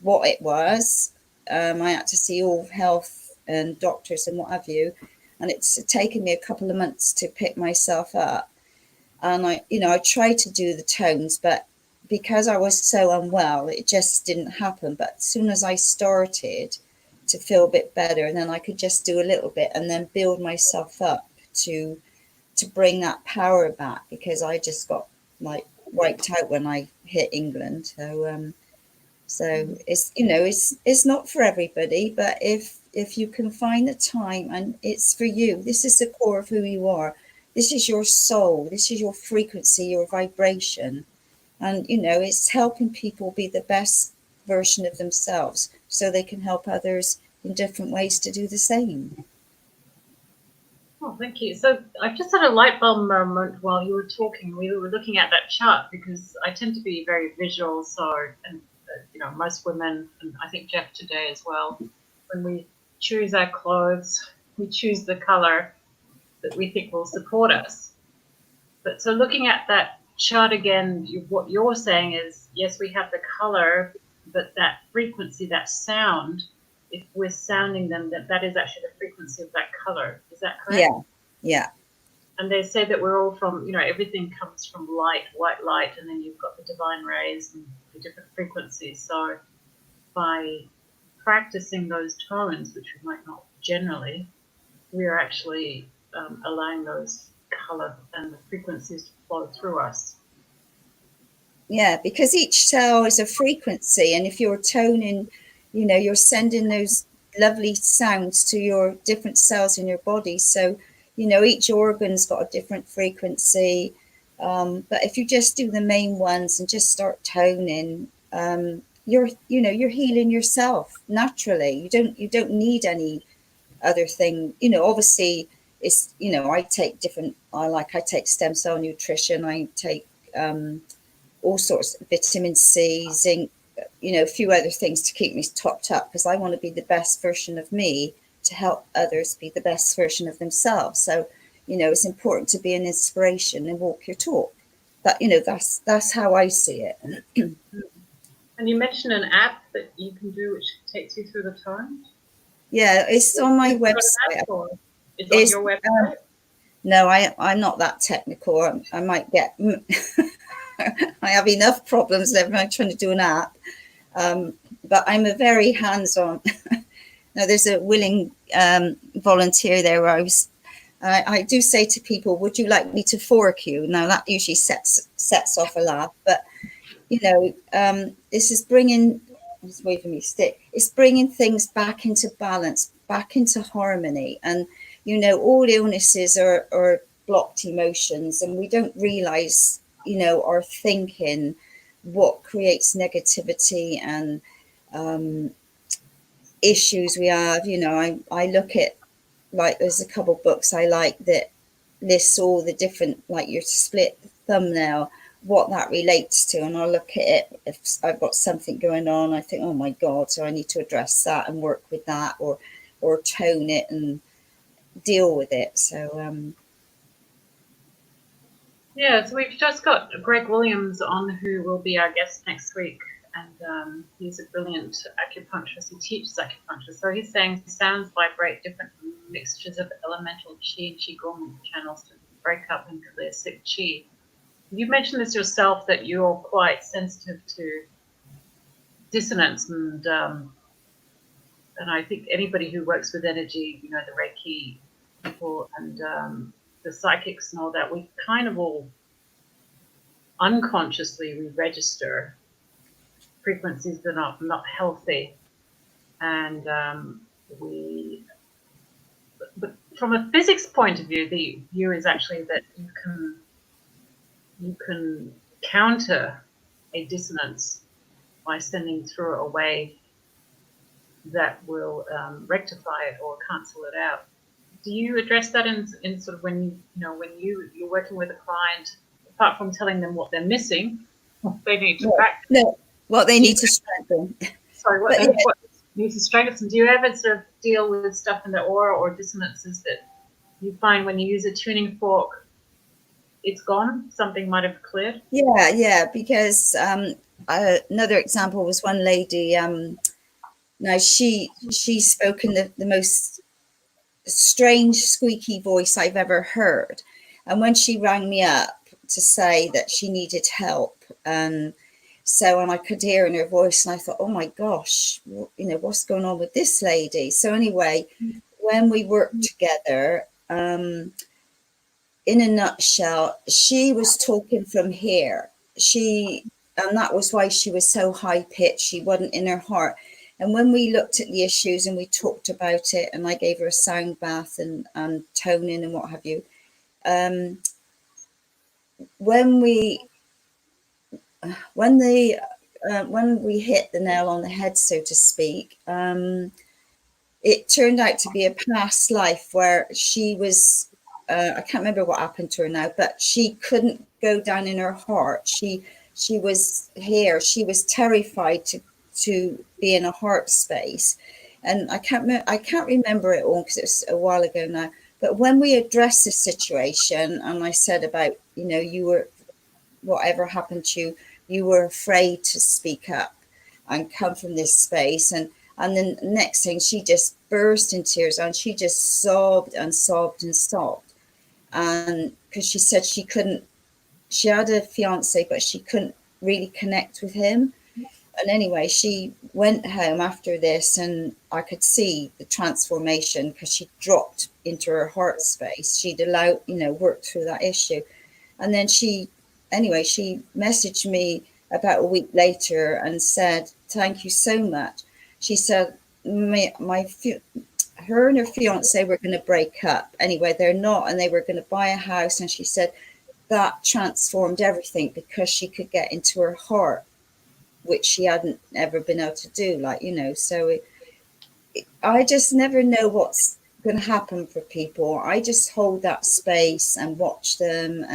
what it was. I had to see all health and doctors and what have you, and it's taken me a couple of months to pick myself up. And I tried to do the tones, but because I was so unwell, it just didn't happen. But as soon as I started to feel a bit better, and then I could just do a little bit and then build myself up to bring that power back, because I just got like wiped out when I hit England. So it's, you know, it's not for everybody, but if you can find the time and it's for you, this is the core of who you are. This is your soul. This is your frequency, your vibration. And, you know, it's helping people be the best version of themselves so they can help others in different ways to do the same. Oh, thank you. So I've just had a light bulb moment while you were talking. We were looking at that chart because I tend to be very visual. And you know, most women, and I think Jeff today as well, when we choose our clothes, we choose the color that we think will support us. But so looking at that chart again, what you're saying is, yes, we have the color, but that frequency, that sound, if we're sounding them, that is actually the frequency of that color. Is that correct? Yeah. And they say that we're all from, you know, everything comes from light, white light, and then you've got the divine rays and the different frequencies. So by practicing those tones, which we might not generally, we are actually allowing those color and the frequencies to flow through us. Yeah, because each cell is a frequency, and if you're toning, you know, you're sending those lovely sounds to your different cells in your body. So, you know, each organ's got a different frequency. But if you just do the main ones and just start toning, you're healing yourself naturally. You don't need any other thing. You know, obviously it's, you know, I take stem cell nutrition. I take all sorts of vitamin C, zinc, you know, a few other things to keep me topped up, because I want to be the best version of me to help others be the best version of themselves. So, you know, it's important to be an inspiration and walk your talk. But, you know, that's how I see it. And you mentioned an app that you can do which takes you through the tones? Yeah, it's on my website. It's on your website? No, I'm not that technical. I might get... I have enough problems every time trying to do an app. But I'm a very hands-on... Now, there's a willing volunteer there where I do say to people, would you like me to fork you? Now, that usually sets off a laugh. But, you know, this is bringing... Just wait for me to stick. It's bringing things back into balance, back into harmony. And, you know, all illnesses are blocked emotions, and we don't realize, our thinking, what creates negativity and issues we have. I look at, like, there's a couple books I like that lists all the different, like your split thumbnail, what that relates to, and I'll look at it. If I've got something going on, I think, oh my God, so I need to address that and work with that, or tone it and deal with it. So yeah, so we've just got Greg Williams on, who will be our guest next week, and he's a brilliant acupuncturist. He teaches acupuncture, so he's saying sounds vibrate different mixtures of elemental qi and qigong channels to break up and clear sick qi. You mentioned this yourself, that you're quite sensitive to dissonance, and I think anybody who works with energy, the Reiki people and the psychics and all that, we kind of all unconsciously we register frequencies that are not healthy, and but from a physics point of view, the view is actually that you can counter a dissonance by sending through a wave that will rectify it or cancel it out. Do you address that in sort of when you're working with a client, apart from telling them what they're missing, what they need to practice? No, what they need to strengthen. Sorry, what needs to strengthen. Do you ever sort of deal with stuff in the aura or dissonances that you find when you use a tuning fork, it's gone? Something might have cleared? Yeah, because another example was one lady. Now she spoke in the most strange squeaky voice I've ever heard, and when she rang me up to say that she needed help, and I could hear in her voice, and I thought, oh my gosh, what's going on with this lady? So anyway, when we worked together, in a nutshell, she was talking from here. And that was why she was so high pitched. She wasn't in her heart. And when we looked at the issues and we talked about it, and I gave her a sound bath and toning and what have you, when we hit the nail on the head, so to speak, it turned out to be a past life where she was, I can't remember what happened to her now, but she couldn't go down in her heart. She was here. She was terrified to be in a heart space, and I can't remember it all because it was a while ago now. But when we addressed the situation, and I said about, you were, whatever happened to you, you were afraid to speak up and come from this space, and then the next thing, she just burst in tears, and she just sobbed and sobbed and sobbed, and because she said she had a fiance, but she couldn't really connect with him. And anyway, she went home after this, and I could see the transformation because she dropped into her heart space. She'd allowed, worked through that issue. And then she messaged me about a week later and said, thank you so much. She said, her and her fiance were going to break up. Anyway, they're not, and they were going to buy a house. And she said that transformed everything because she could get into her heart, which she hadn't ever been able to do, so I just never know what's going to happen for people. I just hold that space and watch them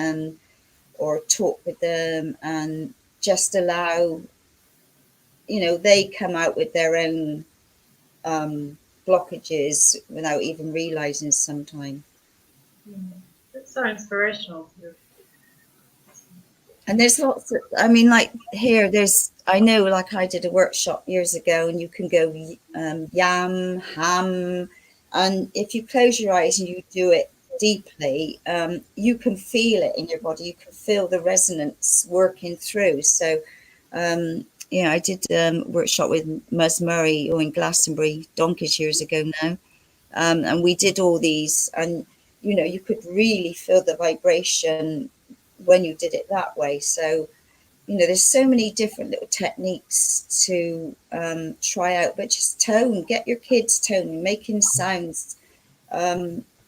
or talk with them and just allow, they come out with their own blockages without even realizing sometimes. It's so inspirational. And there's lots of, like here, I know, like I did a workshop years ago, and you can go yam, ham, and if you close your eyes and you do it deeply, you can feel it in your body. You can feel the resonance working through. So, I did a workshop with Ms. Murray in Glastonbury donkeys years ago now, and we did all these, and you could really feel the vibration when you did it that way. So, there's so many different little techniques to try out, but just get your kids toning, making sounds,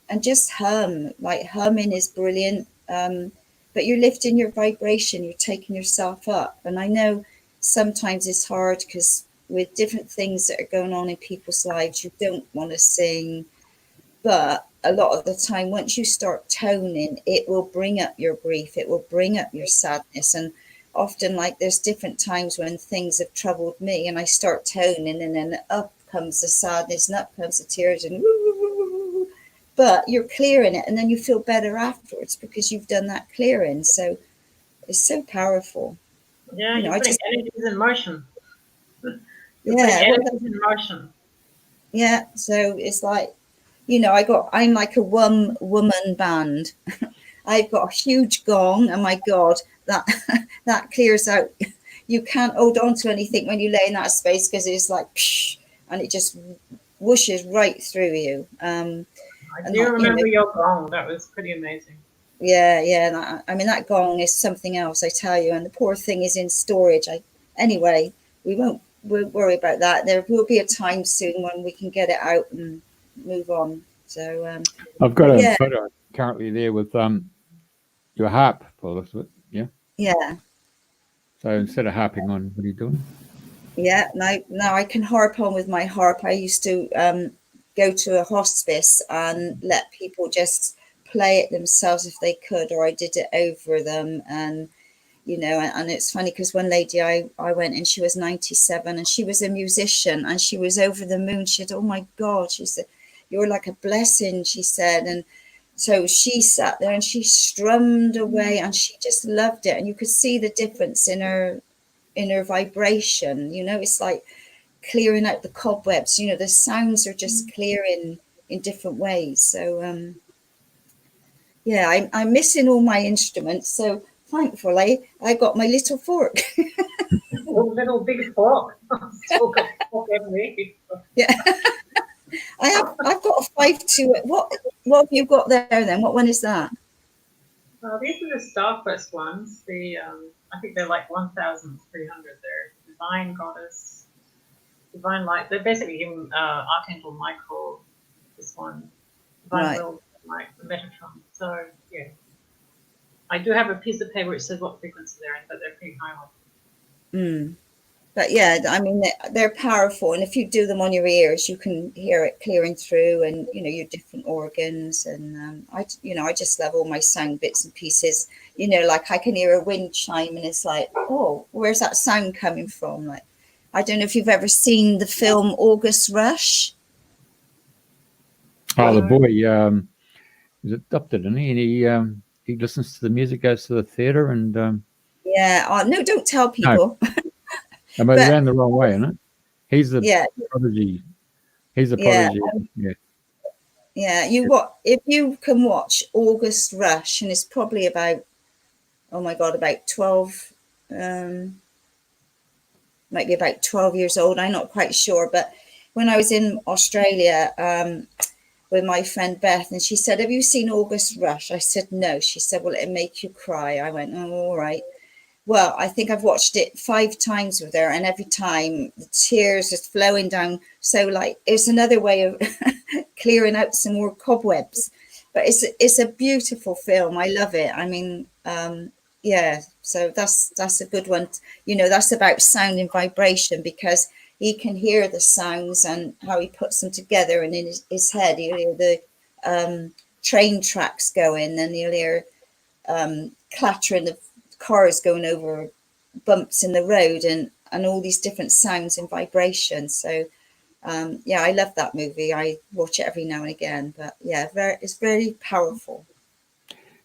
and just hum. Like humming is brilliant. But you're lifting your vibration, you're taking yourself up. And I know sometimes it's hard because with different things that are going on in people's lives, you don't want to sing. But a lot of the time, once you start toning, it will bring up your grief, it will bring up your sadness. And often, like, there's different times when things have troubled me and I start toning, and then up comes the sadness and up comes the tears, and woo, but you're clearing it, and then you feel better afterwards because you've done that clearing. So it's so powerful. Yeah, you're putting energies in motion. Energies in motion. Yeah, so it's like, I'm like a one-woman band. I've got a huge gong, and my God, that clears out. You can't hold on to anything when you lay in that space because it's like, psh, and it just whooshes right through you. I do remember your gong. That was pretty amazing. Yeah. I mean, that gong is something else, I tell you. And the poor thing is in storage. Anyway, we'll worry about that. There will be a time soon when we can get it out and move on. So I've got a photo currently there with your harp, for the looks of it. Yeah. So instead of harping on, what are you doing? Yeah, now I can harp on with my harp. I used to go to a hospice and let people just play it themselves if they could, or I did it over them. And and it's funny because one lady I went and she was 97 and she was a musician and she was over the moon. She said, "Oh my God," she said, "you're like a blessing," she said. And so she sat there and she strummed away and she just loved it. And you could see the difference in her vibration. It's like clearing out the cobwebs. The sounds are just clearing in different ways. So I'm missing all my instruments. So thankfully, I got my little fork. Little big fork. Still got fork every. Yeah. I've got a 5-2. What have you got there then? What one is that? These are the Starquest ones. I think they're like 1,300. They're Divine Goddess, Divine Light. They're basically Archangel Michael. This one, Divine Will, like the Metatron. So yeah, I do have a piece of paper which says what frequency they're in, but they're pretty high ones. But yeah, I mean, they're powerful, and if you do them on your ears, you can hear it clearing through, and your different organs. And I just love all my sound bits and pieces. Like I can hear a wind chime, and it's like, oh, where's that sound coming from? Like, I don't know if you've ever seen the film August Rush. Oh, the boy is adopted, and he listens to the music, goes to the theatre, and no, don't tell people. No. But they ran the wrong way, isn't it? He's the prodigy. He's the prodigy. Yeah. If you can watch August Rush, and it's probably about, oh my God, about 12, might be about 12 years old. I'm not quite sure. But when I was in Australia with my friend Beth, and she said, "Have you seen August Rush?" I said, "No." She said, "Well, it'll make you cry." I went, "Oh, all right." Well, I think I've watched it 5 times with her, and every time the tears just flowing down. So like, it's another way of clearing out some more cobwebs. But it's a beautiful film. I love it. I mean, so that's a good one. That's about sound and vibration, because he can hear the sounds and how he puts them together, and in his head he'll hear the train tracks going, and he'll hear clattering of cars going over bumps in the road, and all these different sounds and vibrations. So I love that movie. I watch it every now and again. But it's very powerful.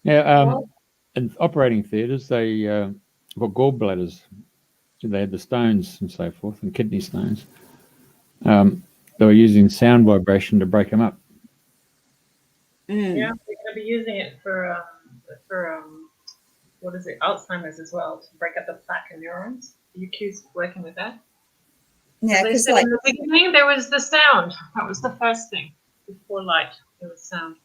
In operating theatres, they got gallbladders. They had the stones and so forth, and kidney stones. They were using sound vibration to break them up. Yeah, we're going to be using it for what is it, Alzheimer's as well, to break up the plaque in neurons. Are you working with that? Yeah, because in the beginning there was the sound. That was the first thing. Before light, there was sound.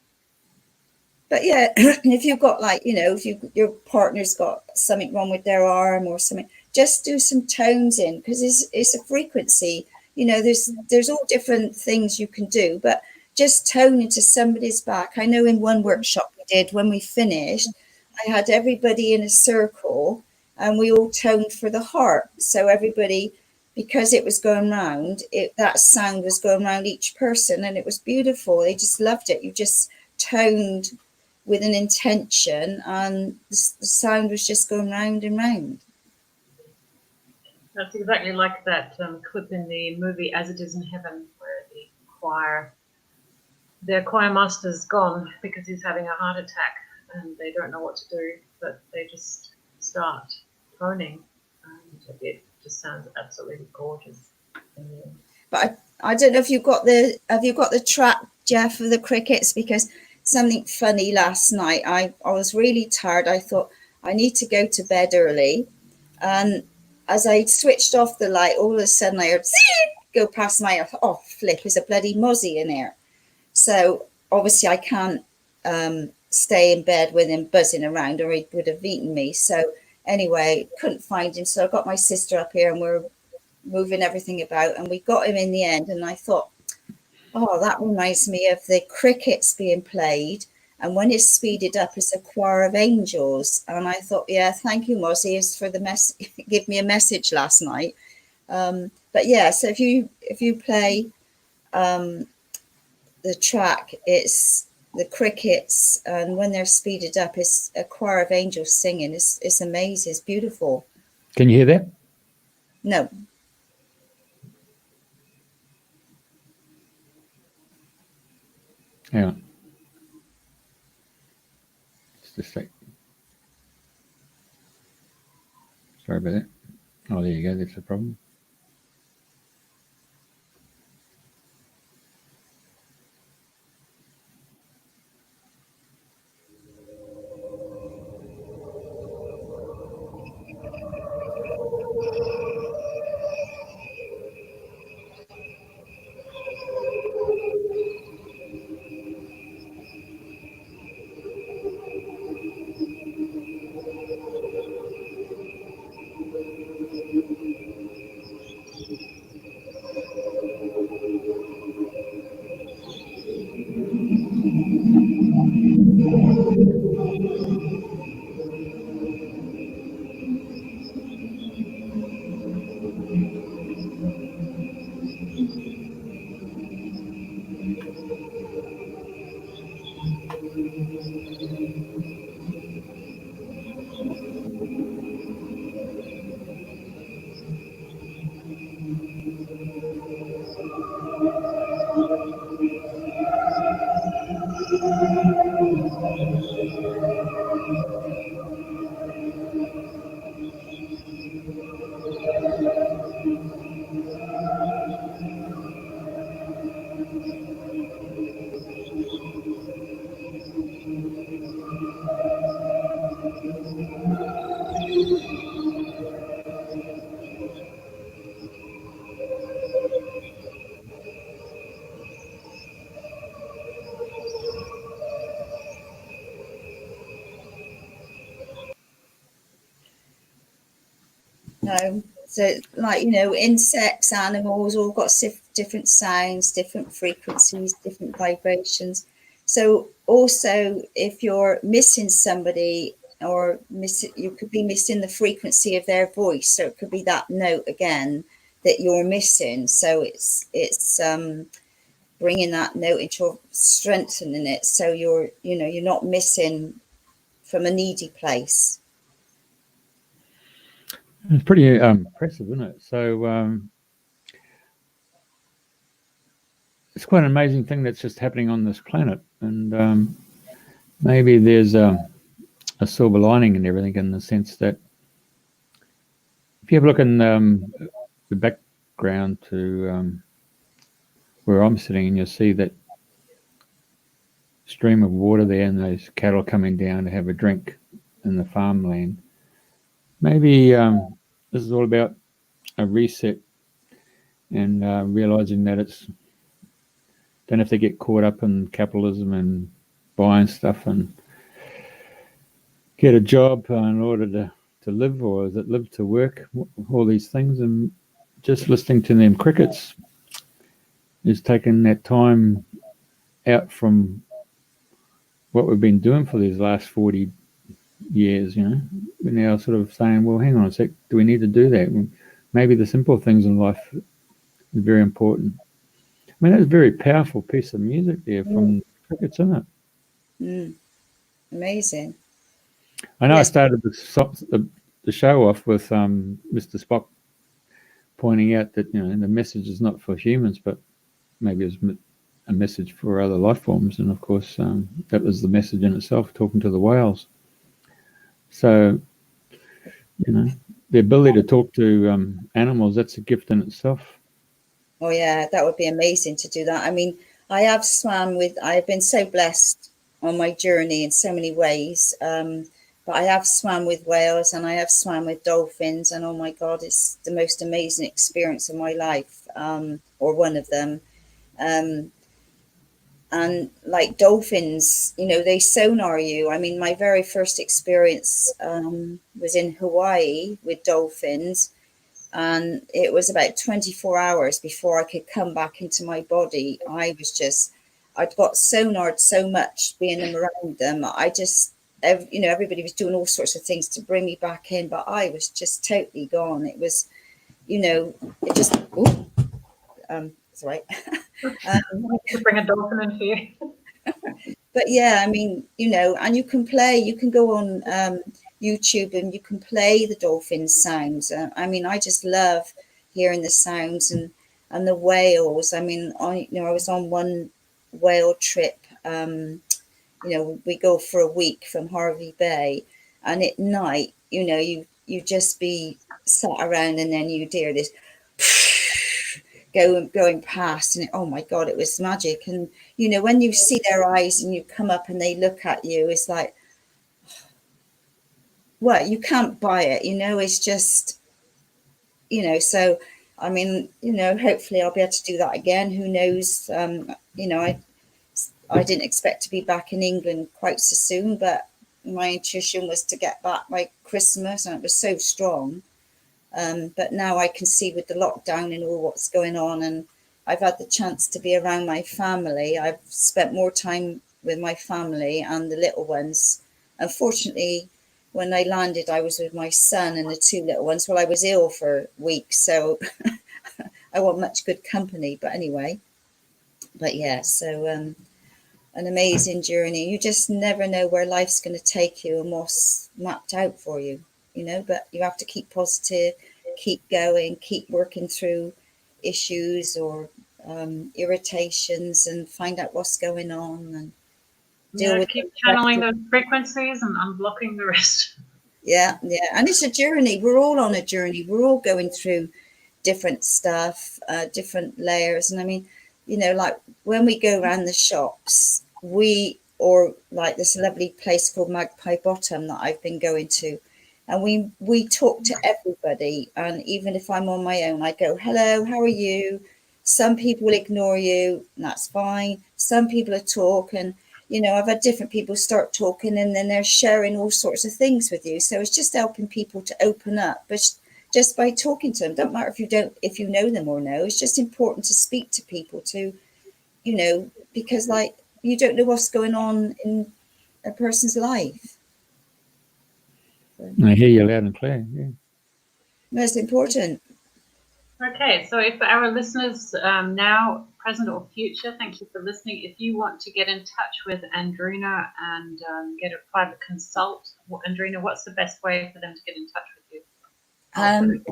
But yeah, if you've got if your partner's got something wrong with their arm or something, just do some tones in, because it's a frequency. There's all different things you can do, but just tone into somebody's back. I know in one workshop we did, when we finished, I had everybody in a circle and we all toned for the heart. So everybody, because it was going round, that sound was going round each person, and it was beautiful. They just loved it. You just toned with an intention, and the sound was just going round and round. That's exactly like that clip in the movie As It Is in Heaven, where their choir master's gone because he's having a heart attack and they don't know what to do, but they just start phoning, and it just sounds absolutely gorgeous. But I don't know if you've got the track, Jeff, of the crickets, because something funny last night. I was really tired. I thought I need to go to bed early, and as I switched off the light, all of a sudden I heard go past my, oh flip, there's a bloody mozzie in here. So obviously I can't stay in bed with him buzzing around, or he would have eaten me. So anyway, couldn't find him. So I got my sister up here and we're moving everything about, and we got him in the end. And I thought, oh, that reminds me of the crickets being played, and when it's speeded up, it's a choir of angels. And I thought, yeah, thank you, Mozzie, for the give me a message last night. But yeah, so if you play the track, it's the crickets, and when they're speeded up, it's a choir of angels singing. It's amazing. It's beautiful. Can you hear that? No. Yeah. Just a sec. Sorry about that. Oh, there you go. That's the problem. No. So, like, insects, animals, all got different sounds, different frequencies, different vibrations. So also, if you're missing somebody, or you could be missing the frequency of their voice. So it could be that note again that you're missing. So it's bringing that note into strengthening it. So you're not missing from a needy place. It's pretty impressive, isn't it? So it's quite an amazing thing that's just happening on this planet, and maybe there's a silver lining and everything, in the sense that if you have a look in the background to where I'm sitting, and you'll see that stream of water there, and those cattle coming down to have a drink in the farmland. Maybe this is all about a reset, and realizing that don't have to get caught up in capitalism and buying stuff and get a job in order to live, or is it live to work, all these things. And just listening to them crickets is taking that time out from what we've been doing for these last 40 years, you know. We're now sort of saying, well, hang on a sec, do we need to do that? Well, maybe the simple things in life are very important. I mean, that's a very powerful piece of music there from Crickets, isn't it? Amazing. I know Yes. I started the show off with Mr. Spock pointing out that, you know, the message is not for humans, but maybe it's a message for other life forms. And of course, that was the message in itself, talking to the whales. So, you know, the ability to talk to animals, that's a gift in itself. Oh yeah, that would be amazing to do that. I mean, I've been so blessed on my journey in so many ways. But I have swam with whales and I have swam with dolphins, and oh my God, it's the most amazing experience of my life, or one of them. And like dolphins, you know, they sonar you. I mean, my very first experience was in Hawaii with dolphins, and it was about 24 hours before I could come back into my body. I'd got sonared so much being around them. You know, everybody was doing all sorts of things to bring me back in, but I was just totally gone. It was, you know, it just, it's all right. To bring a dolphin in for you. But yeah, I mean, you know, and you can go on YouTube and you can play the dolphin sounds. I mean, I just love hearing the sounds and the whales. I mean, I was on one whale trip. You know, we go for a week from Harvey Bay, and at night, you know, you just be sat around and then you'd hear this going past, and oh my God, it was magic. And you know, when you see their eyes and you come up and they look at you, it's like, well, you can't buy it, you know. It's just, you know. So I mean, you know, hopefully I'll be able to do that again. Who knows? You know, I didn't expect to be back in England quite so soon, but my intuition was to get back by Christmas, and it was so strong. But now I can see with the lockdown and all what's going on, and I've had the chance to be around my family. I've spent more time with my family and the little ones. Unfortunately, when I landed, I was with my son and the two little ones. Well, I was ill for weeks, so I want much good company. But anyway, yeah, so an amazing journey. You just never know where life's going to take you and what's mapped out for you, you know, but you have to keep positive, keep going, keep working through issues or irritations and find out what's going on and deal with keep channeling those frequencies and unblocking the rest. Yeah. And it's a journey. We're all on a journey. We're all going through different stuff, different layers. And I mean, you know, like when we go around the shops, or like this lovely place called Magpie Bottom that I've been going to, and we talk to everybody. And even if I'm on my own, I go, hello, how are you? Some people ignore you, and that's fine. Some people are talking. You know, I've had different people start talking and then they're sharing all sorts of things with you. So it's just helping people to open up, but just by talking to them. Don't matter if you know them or no. It's just important to speak to people to, you know, because like you don't know what's going on in a person's life. I hear you loud and clear. Yeah. That's important. Okay, so if our listeners now, present or future, thank you for listening. If you want to get in touch with Andrena and get a private consult, Andrena, what's the best way for them to get in touch with you?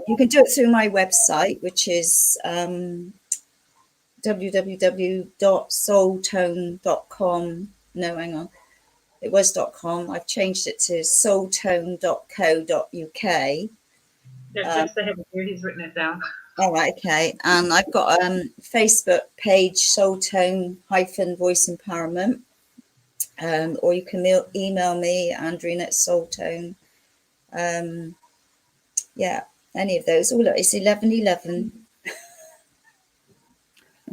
You can do it through my website, which is www.soultone.com. No, hang on. It was .com. I've changed it to soultone.co.uk. Just ahead of you, he's written it down. All right, okay. And I've got a Facebook page, Soultone Voice Empowerment. Or you can email me, Andrena@Soultone. Yeah, any of those. Oh, look, it's 11:11.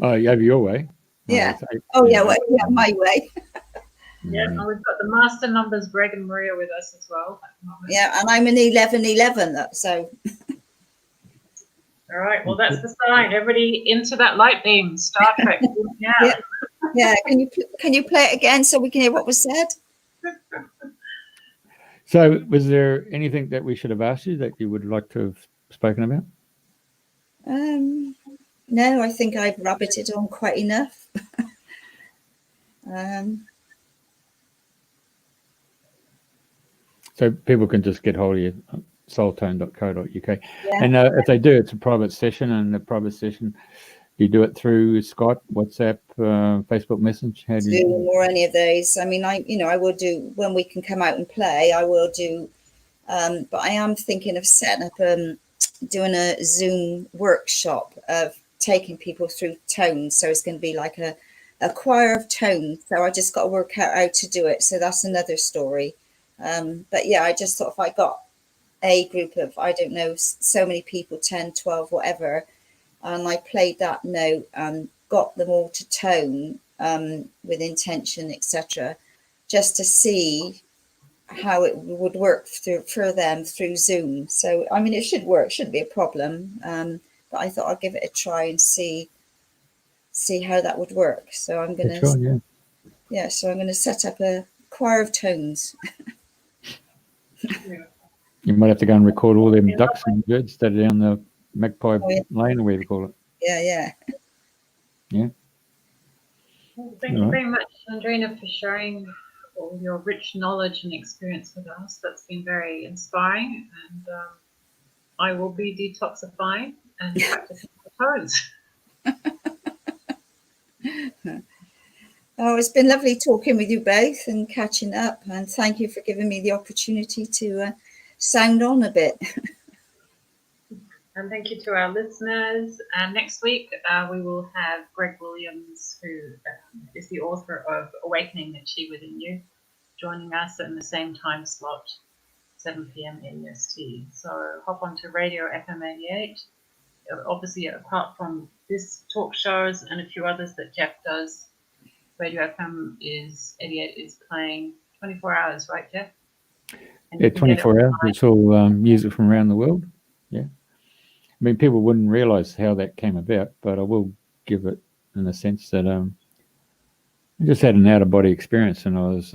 Oh, you have your way. Yeah. Oh, yeah, well, yeah, my way. Yeah, and we've got the master numbers, Greg and Maria, with us as well. Yeah, and I'm in 11:11, so. All right, well, that's the sign. Everybody into that light beam. Star Trek. Yeah. Yeah, can you play it again so we can hear what was said? So, was there anything that we should have asked you that you would like to have spoken about? No, I think I've rabbited on quite enough. So people can just get hold of you, soultone.co.uk. Yeah. And if they do, it's a private session, and the private session, you do it through Skype, WhatsApp, Facebook Message. How do Zoom you? or any of those. I mean, I will do when we can come out and play. I will do, but I am thinking of setting up doing a Zoom workshop of taking people through tones. So it's going to be like a choir of tones. So I just got to work out how to do it. So that's another story. But yeah, I just thought if I got a group of, I don't know, so many people, 10, 12, whatever, and I played that note and got them all to tone with intention, etc., just to see how it would work for them through Zoom. So, I mean, it should work, shouldn't be a problem. But I thought I'd give it a try and see how that would work. So I'm going to, so I'm going to set up a choir of tones. You might have to go and record all them ducks and birds that are down the Magpie Lane, or whatever you call it. Yeah. Well, thank you very much, Andrena, for sharing all your rich knowledge and experience with us. That's been very inspiring, and I will be detoxifying and practicing the tones. Oh, it's been lovely talking with you both and catching up, and thank you for giving me the opportunity to sound on a bit. And thank you to our listeners. And next week we will have Greg Williams, who is the author of Awakening the Chi Within You, joining us in the same time slot, 7 p.m. EST. So hop onto Radio FM88. Obviously, apart from this talk shows and a few others that Jeff does, Radio FM 88 is playing 24 hours, right, Jeff? Yeah, 24 hours. It's all music from around the world. Yeah. I mean, people wouldn't realise how that came about, but I will give it in the sense that I just had an out-of-body experience, and I was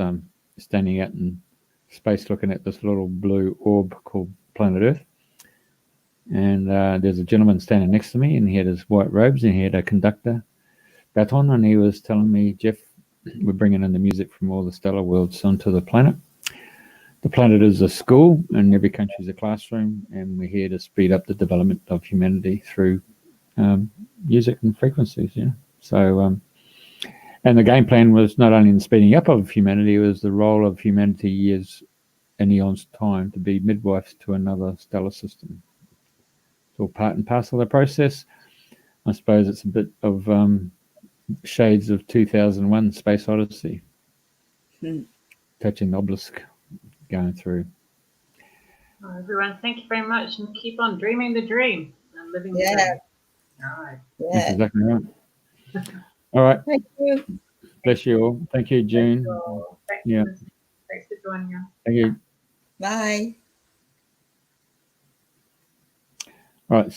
standing out in space looking at this little blue orb called planet Earth. And there's a gentleman standing next to me, and he had his white robes, and he had a conductor baton, and he was telling me, Jeff, we're bringing in the music from all the stellar worlds onto the planet. The planet is a school, and every country is a classroom, and we're here to speed up the development of humanity through music and frequencies. Yeah. So, and the game plan was not only in the speeding up of humanity, it was the role of humanity years and eons time to be midwives to another stellar system. It's all part and parcel of the process. I suppose it's a bit of shades of 2001 Space Odyssey, touching the obelisk, going through. Well, everyone, thank you very much, and keep on dreaming the dream and living the dream. All right. Yeah. That's exactly right. All right. Thank you. Bless you all. Thank you, June. Thanks for joining us. Thank you. Bye. All right.